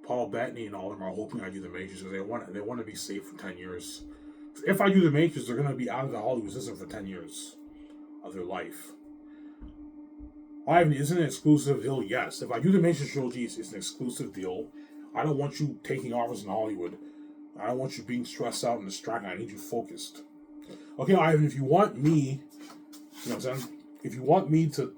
Paul Bettany, and all of them are hoping I do the Matrix because they want to be safe for 10 years. If I do the Matrix, they're going to be out of the Hollywood system for 10 years of their life. Ivan, isn't an exclusive deal? Yes. If I do the Matrix trilogy, it's an exclusive deal. I don't want you taking offers in Hollywood. I don't want you being stressed out and distracted. I need you focused. Okay, Ivan, if you want me, you know what I'm saying? If you want me to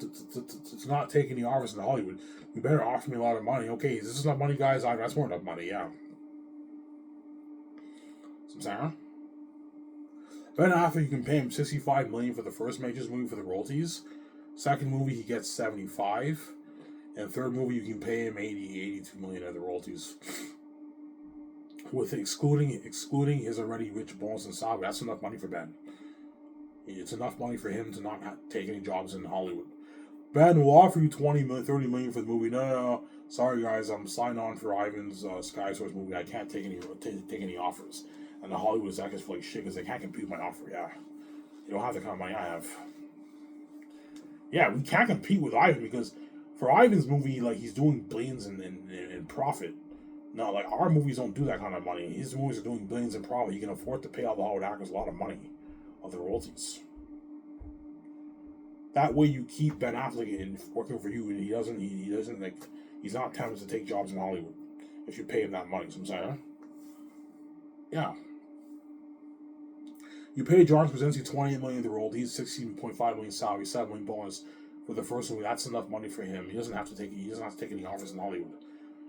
not take any offers in Hollywood, you better offer me a lot of money. Okay, is this enough money, guys? Ivan, that's more enough money, yeah. So, Sarah? Ben Affleck, you can pay him $65 million for the first Matrix movie for the royalties. Second movie, he gets $75. And third movie, you can pay him $82 million of the royalties. With excluding his already rich bonus and salary, that's enough money for Ben. It's enough money for him to not take any jobs in Hollywood. Ben will offer you $20 million, $30 million for the movie. No. Sorry, guys, I'm signed on for Ivan's Sky Source movie. I can't take any offers. And the Hollywood executives feel like shit because they can't compete with my offer. Yeah, you don't have the kind of money I have. Yeah, we can't compete with Ivan because for Ivan's movie, like he's doing billions in profit. No, like our movies don't do that kind of money. His movies are doing billions in profit. He can afford to pay all the Hollywood actors a lot of money of the royalties. That way, you keep Ben Affleck in working for you, and he doesn't like he's not tempted to take jobs in Hollywood if you pay him that money. So I'm saying, huh? Yeah. You pay John Krasinski $28 million in the royalties, $16.5 million salary, $7 million bonus for the first movie. That's enough money for him. He doesn't have to take any offers in Hollywood.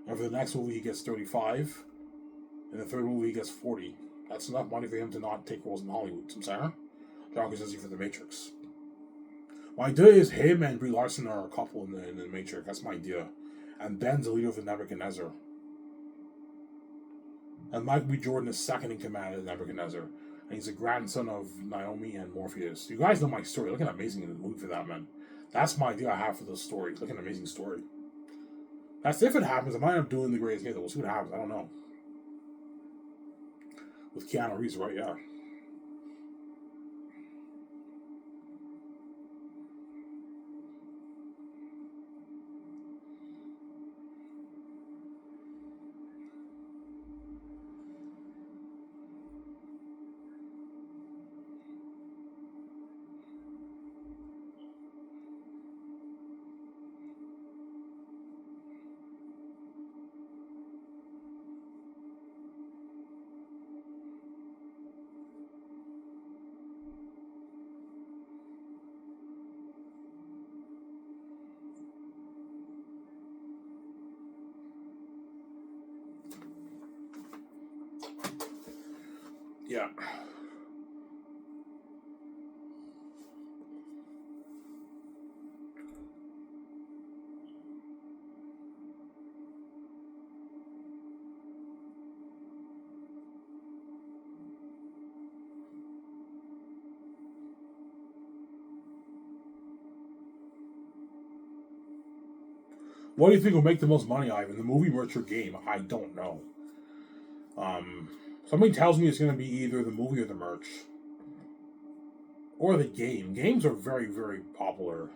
And for the next movie, he gets $35. And the third movie, he gets $40. That's enough money for him to not take roles in Hollywood. So I'm saying, huh? John Krasinski for The Matrix. My idea is him and Brie Larson are a couple in the Matrix. That's my idea. And Ben's the leader of the Nebuchadnezzar. And Michael B. Jordan is second in command of Nebuchadnezzar. And he's a grandson of Naomi and Morpheus. You guys know my story. Look at an amazing movie for that, man. That's my idea I have for this story. Look at an amazing story. That's if it happens. I might end up doing The Great Escape. We'll see what happens. I don't know. With Keanu Reeves, right? Yeah. Yeah. What do you think will make the most money, Ivan? The movie, merch, or game? I don't know. Somebody tells me it's going to be either the movie or the merch. Or the game. Games are very, very popular.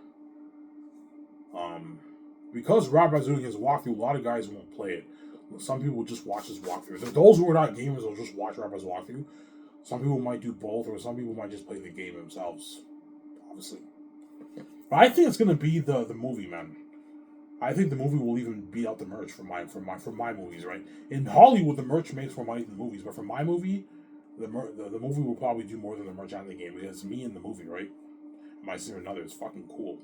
Because Rob is doing his walkthrough, a lot of guys won't play it. Some people will just watch his walkthrough. Those who are not gamers will just watch Rob walkthrough. Some people might do both, or some people might just play the game themselves. Obviously. But I think it's going to be the movie, man. I think the movie will even beat out the merch for my movies, right? In Hollywood, the merch makes more money than the movies, but for my movie, the movie will probably do more than the merch and the game because it's me in the movie, right? My sister and other is fucking cool.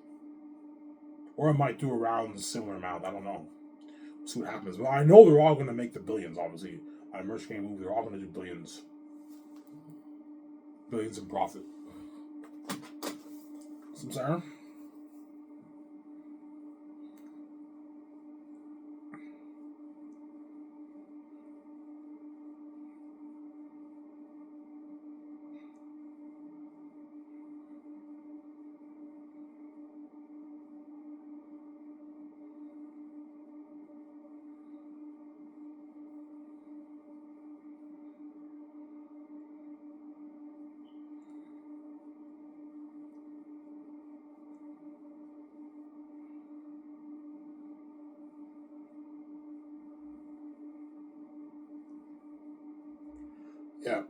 Or I might do around a similar amount. I don't know. We'll see what happens. But I know they're all going to make the billions, obviously. My merch game movie, they're all going to do billions. Billions in profit. Some Sarah? Yeah.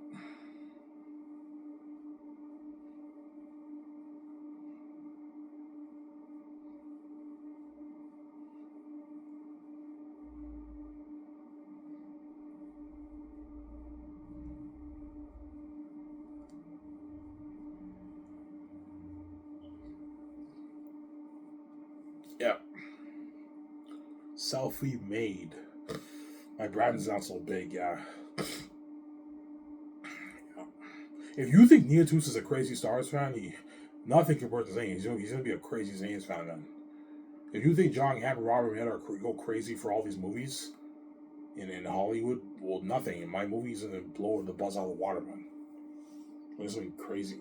Yeah. Selfie made. My brand is not so big, yeah. If you think Neotus is a crazy Stars fan, nothing compared to Zayn. He's gonna be a crazy Zayn's fan, man. If you think John Hamm and Robert Miller go crazy for all these movies in Hollywood, well, nothing. My movie's gonna blow the buzz out of the water, man. It's gonna be crazy.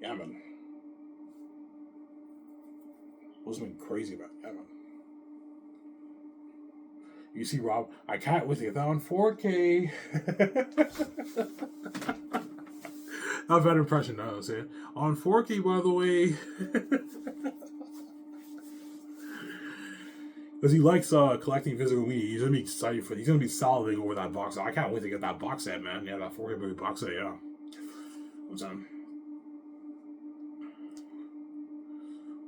Yeah, man. What's been crazy about it? Yeah, man. You see, Rob, I can't wait to get that on 4K. Not a bad impression, I was saying. On 4K, by the way. Because he likes collecting physical media. He's going to be excited for it. He's going to be salivating over that box set. I can't wait to get that box set, man. Yeah, that 4K box set, yeah. What's that?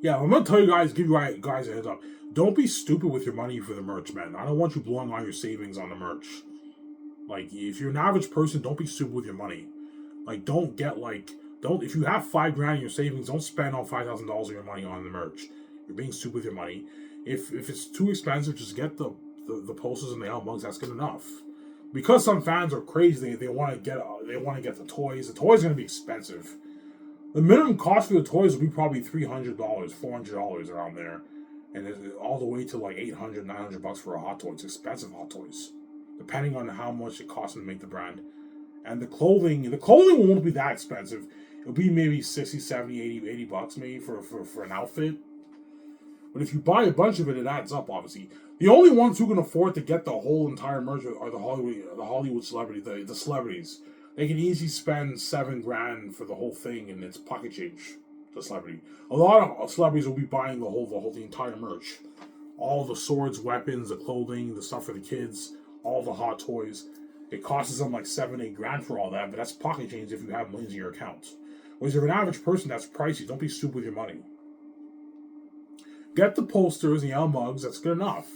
Yeah, I'm going to tell you guys, give you guys a heads up. Don't be stupid with your money for the merch, man. I don't want you blowing all your savings on the merch. Like, if you're an average person, don't be stupid with your money. Like, if you have $5,000 in your savings, don't spend all $5,000 of your money on the merch. You're being stupid with your money. If it's too expensive, just get the posters and the L mugs. That's good enough. Because some fans are crazy, they want to get the toys. The toys are going to be expensive. The minimum cost for the toys will be probably $300, $400 around there, and all the way to like $800, $900 for a hot toy. It's expensive hot toys, depending on how much it costs them to make the brand. And the clothing won't be that expensive. It'll be maybe 60, 70, 80 bucks maybe for an outfit. But if you buy a bunch of it, it adds up, obviously. The only ones who can afford to get the whole entire merch are the Hollywood celebrities, the celebrities. They can easily spend $7,000 for the whole thing, and it's pocket change. The celebrity. A lot of celebrities will be buying the entire merch. All the swords, weapons, the clothing, the stuff for the kids, all the hot toys. It costs them like $7-8 for all that, but that's pocket change if you have millions in your account. Whereas if you're an average person, that's pricey. Don't be stupid with your money. Get the posters and the L mugs. That's good enough.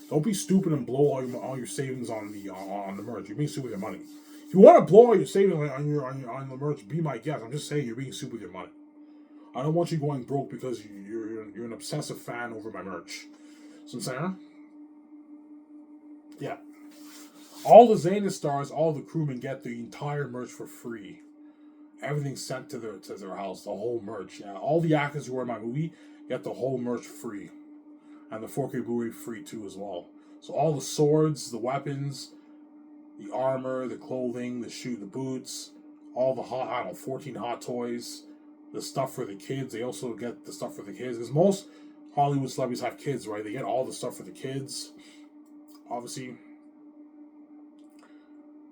Don't be stupid and blow all your savings on the merch. You're being stupid with your money. If you want to blow all your savings on the merch, be my guest. I'm just saying you're being stupid with your money. I don't want you going broke because you're an obsessive fan over my merch. So I'm saying, yeah. All the Xena stars, all the crewmen get the entire merch for free. Everything's sent to their house, the whole merch. Yeah. All the actors who are in my movie get the whole merch free. And the 4K Blu-ray free too as well. So all the swords, the weapons, the armor, the clothing, the boots, all the 14 hot toys, the stuff for the kids. They also get the stuff for the kids. Because most Hollywood celebrities have kids, right? They get all the stuff for the kids. Obviously.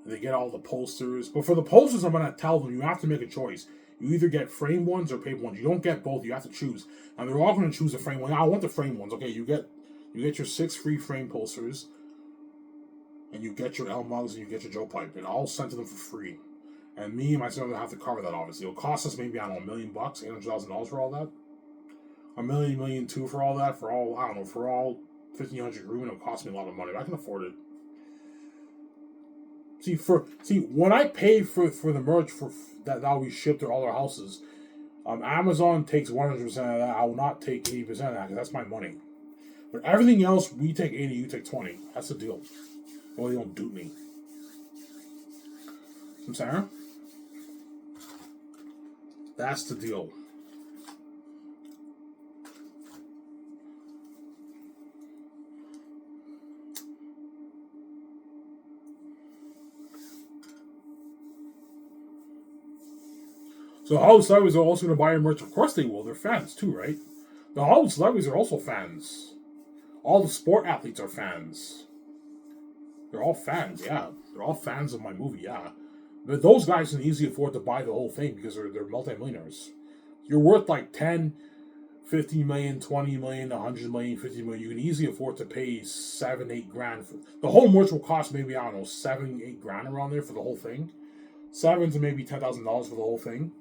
They get all the posters. But for the posters, I'm going to tell them you have to make a choice. You either get frame ones or paper ones. You don't get both. You have to choose. And they're all going to choose the frame one. I want the frame ones. Okay, you get your 6 free frame posters. And you get your L mugs and you get your Joe Pipe. And all sent to them for free. And me and my sister have to cover that, obviously. It'll cost us maybe, $1 million, $800,000 for all that. $1 million, $1.2 million for all that. For all 1,500 room, it'll cost me a lot of money. But I can afford it. See, when I pay for the merch for that we ship to all our houses, Amazon takes 100% of that. I will not take 80% of that because that's my money. But everything else, we take 80, you take 20. That's the deal. Well, you don't dupe me. I'm sorry? That's the deal. So Hollywood celebrities are also going to buy your merch. Of course they will. They're fans too, right? The Hollywood celebrities are also fans. All the sport athletes are fans. They're all fans, yeah. They're all fans of my movie, yeah. But those guys can easily afford to buy the whole thing because they're multi-millionaires. You're worth like $10, 50 million, 20 million, 100 million, 50 million. You can easily afford to pay 7-8 grand for the whole merch. Will cost maybe, I don't know, 7-8 grand around there for the whole thing. $7,000 to maybe $10,000 for the whole thing.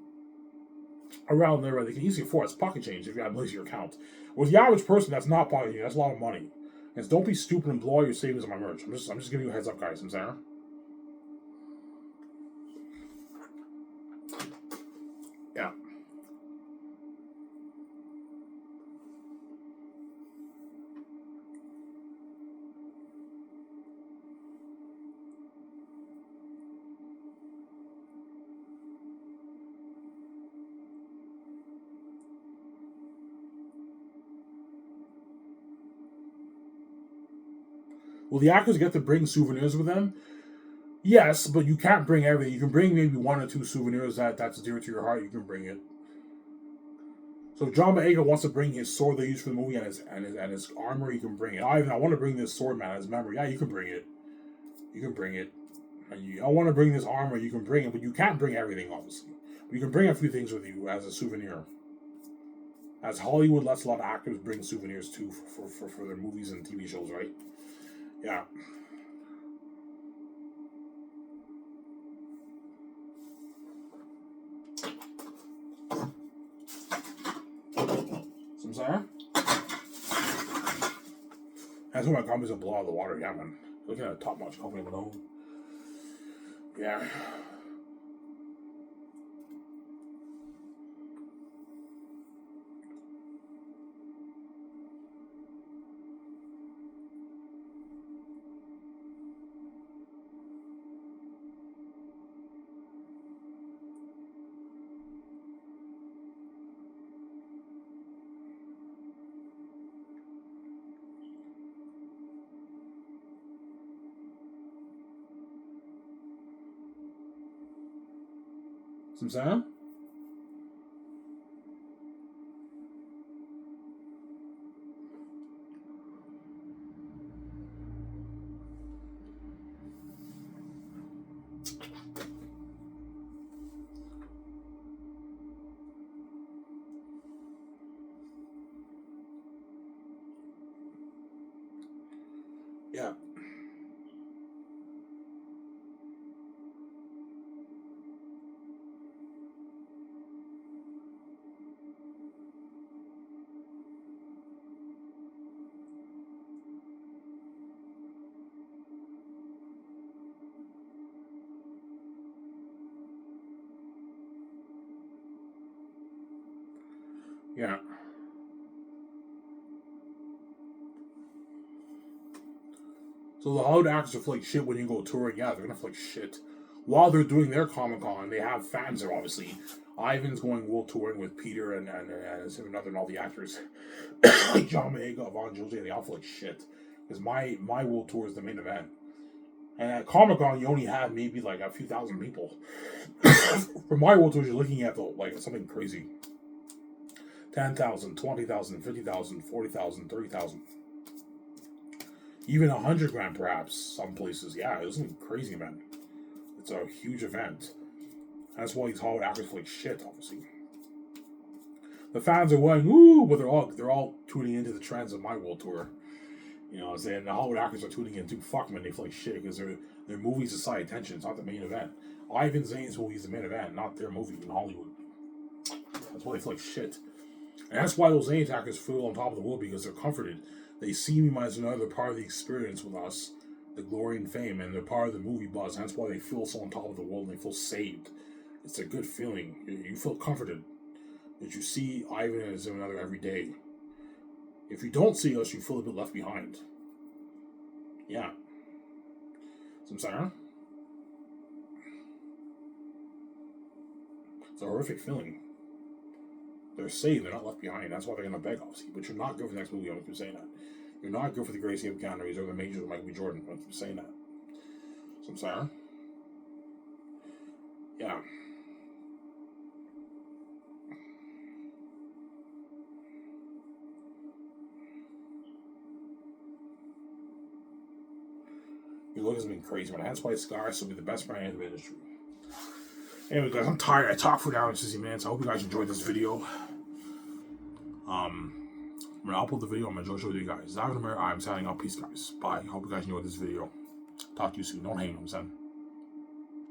Around there, they can easily afford. It's pocket change if you have money in your account. With the average person, that's not pocket change. That's a lot of money. And don't be stupid and blow all your savings on my merch. I'm just giving you a heads up, guys. I'm saying. Yeah. Will the actors get to bring souvenirs with them? Yes, but you can't bring everything. You can bring maybe 1 or 2 souvenirs that's dear to your heart. You can bring it. So if John Boyega wants to bring his sword they used for the movie and his armor, he can bring it. I want to bring this sword, man, as memory. Yeah, you can bring it. You can bring it. I want to bring this armor. You can bring it, but you can't bring everything, obviously. But you can bring a few things with you as a souvenir. As Hollywood lets a lot of actors bring souvenirs too for their movies and TV shows, right? Yeah. Some Sarah? That's what my company's gonna blow out of the water, yeah, man. Looking at a top notch company with own. Yeah. Some Sam? Yeah. Yeah. So the Hollywood actors are like shit when you go touring. Yeah, they're gonna feel like shit. While they're doing their Comic Con, they have fans there, obviously. Ivan's going world touring with Peter and another and all the actors. Like John Boyega, Yvonne Jose, they all feel like shit. Because my world tour is the main event. And at Comic Con, you only have maybe like a few thousand people. For my world tours, you're looking at like something crazy. 10,000, 20,000, 50,000, 40,000, 30,000. Even 100 grand, perhaps, some places. Yeah, it was crazy, man. It's a huge event. That's why these Hollywood actors feel like shit, obviously. The fans are going, ooh, but they're all tuning into the trends of my world tour. You know what I'm saying? The Hollywood actors are tuning in too. Fuck, man, they feel like shit because their movies decide attention. It's not the main event. Ivan Zane's movie is the main event, not their movie in Hollywood. That's why they feel like shit. And that's why those Zane's actors feel on top of the world, because they're comforted. They see me as another part of the experience with us, the glory and fame, and they're part of the movie buzz. And that's why they feel so on top of the world and they feel saved. It's a good feeling. You feel comforted that you see Ivan as another every day. If you don't see us, you feel a bit left behind. Yeah. Some Sarah? It's a horrific feeling. They're saved, they're not left behind. That's why they're going to beg, obviously. But you're not good for the next movie, I'm keep saying that. You're not good for the Gracie of Keanu Reeves or the Majors of Michael B. Jordan. I'm keep saying that. So I'm sorry. Yeah. Your look has been crazy, man. That's why Scars will be the best brand in the industry. Anyway, guys, I'm tired. I talked for an hour and 60 minutes. I hope you guys enjoyed this video. When I upload the video, I'm gonna enjoy showing you guys. I'm signing out. Peace, guys. Bye. Hope you guys enjoyed this video. Talk to you soon. Don't hang, you know what I'm saying?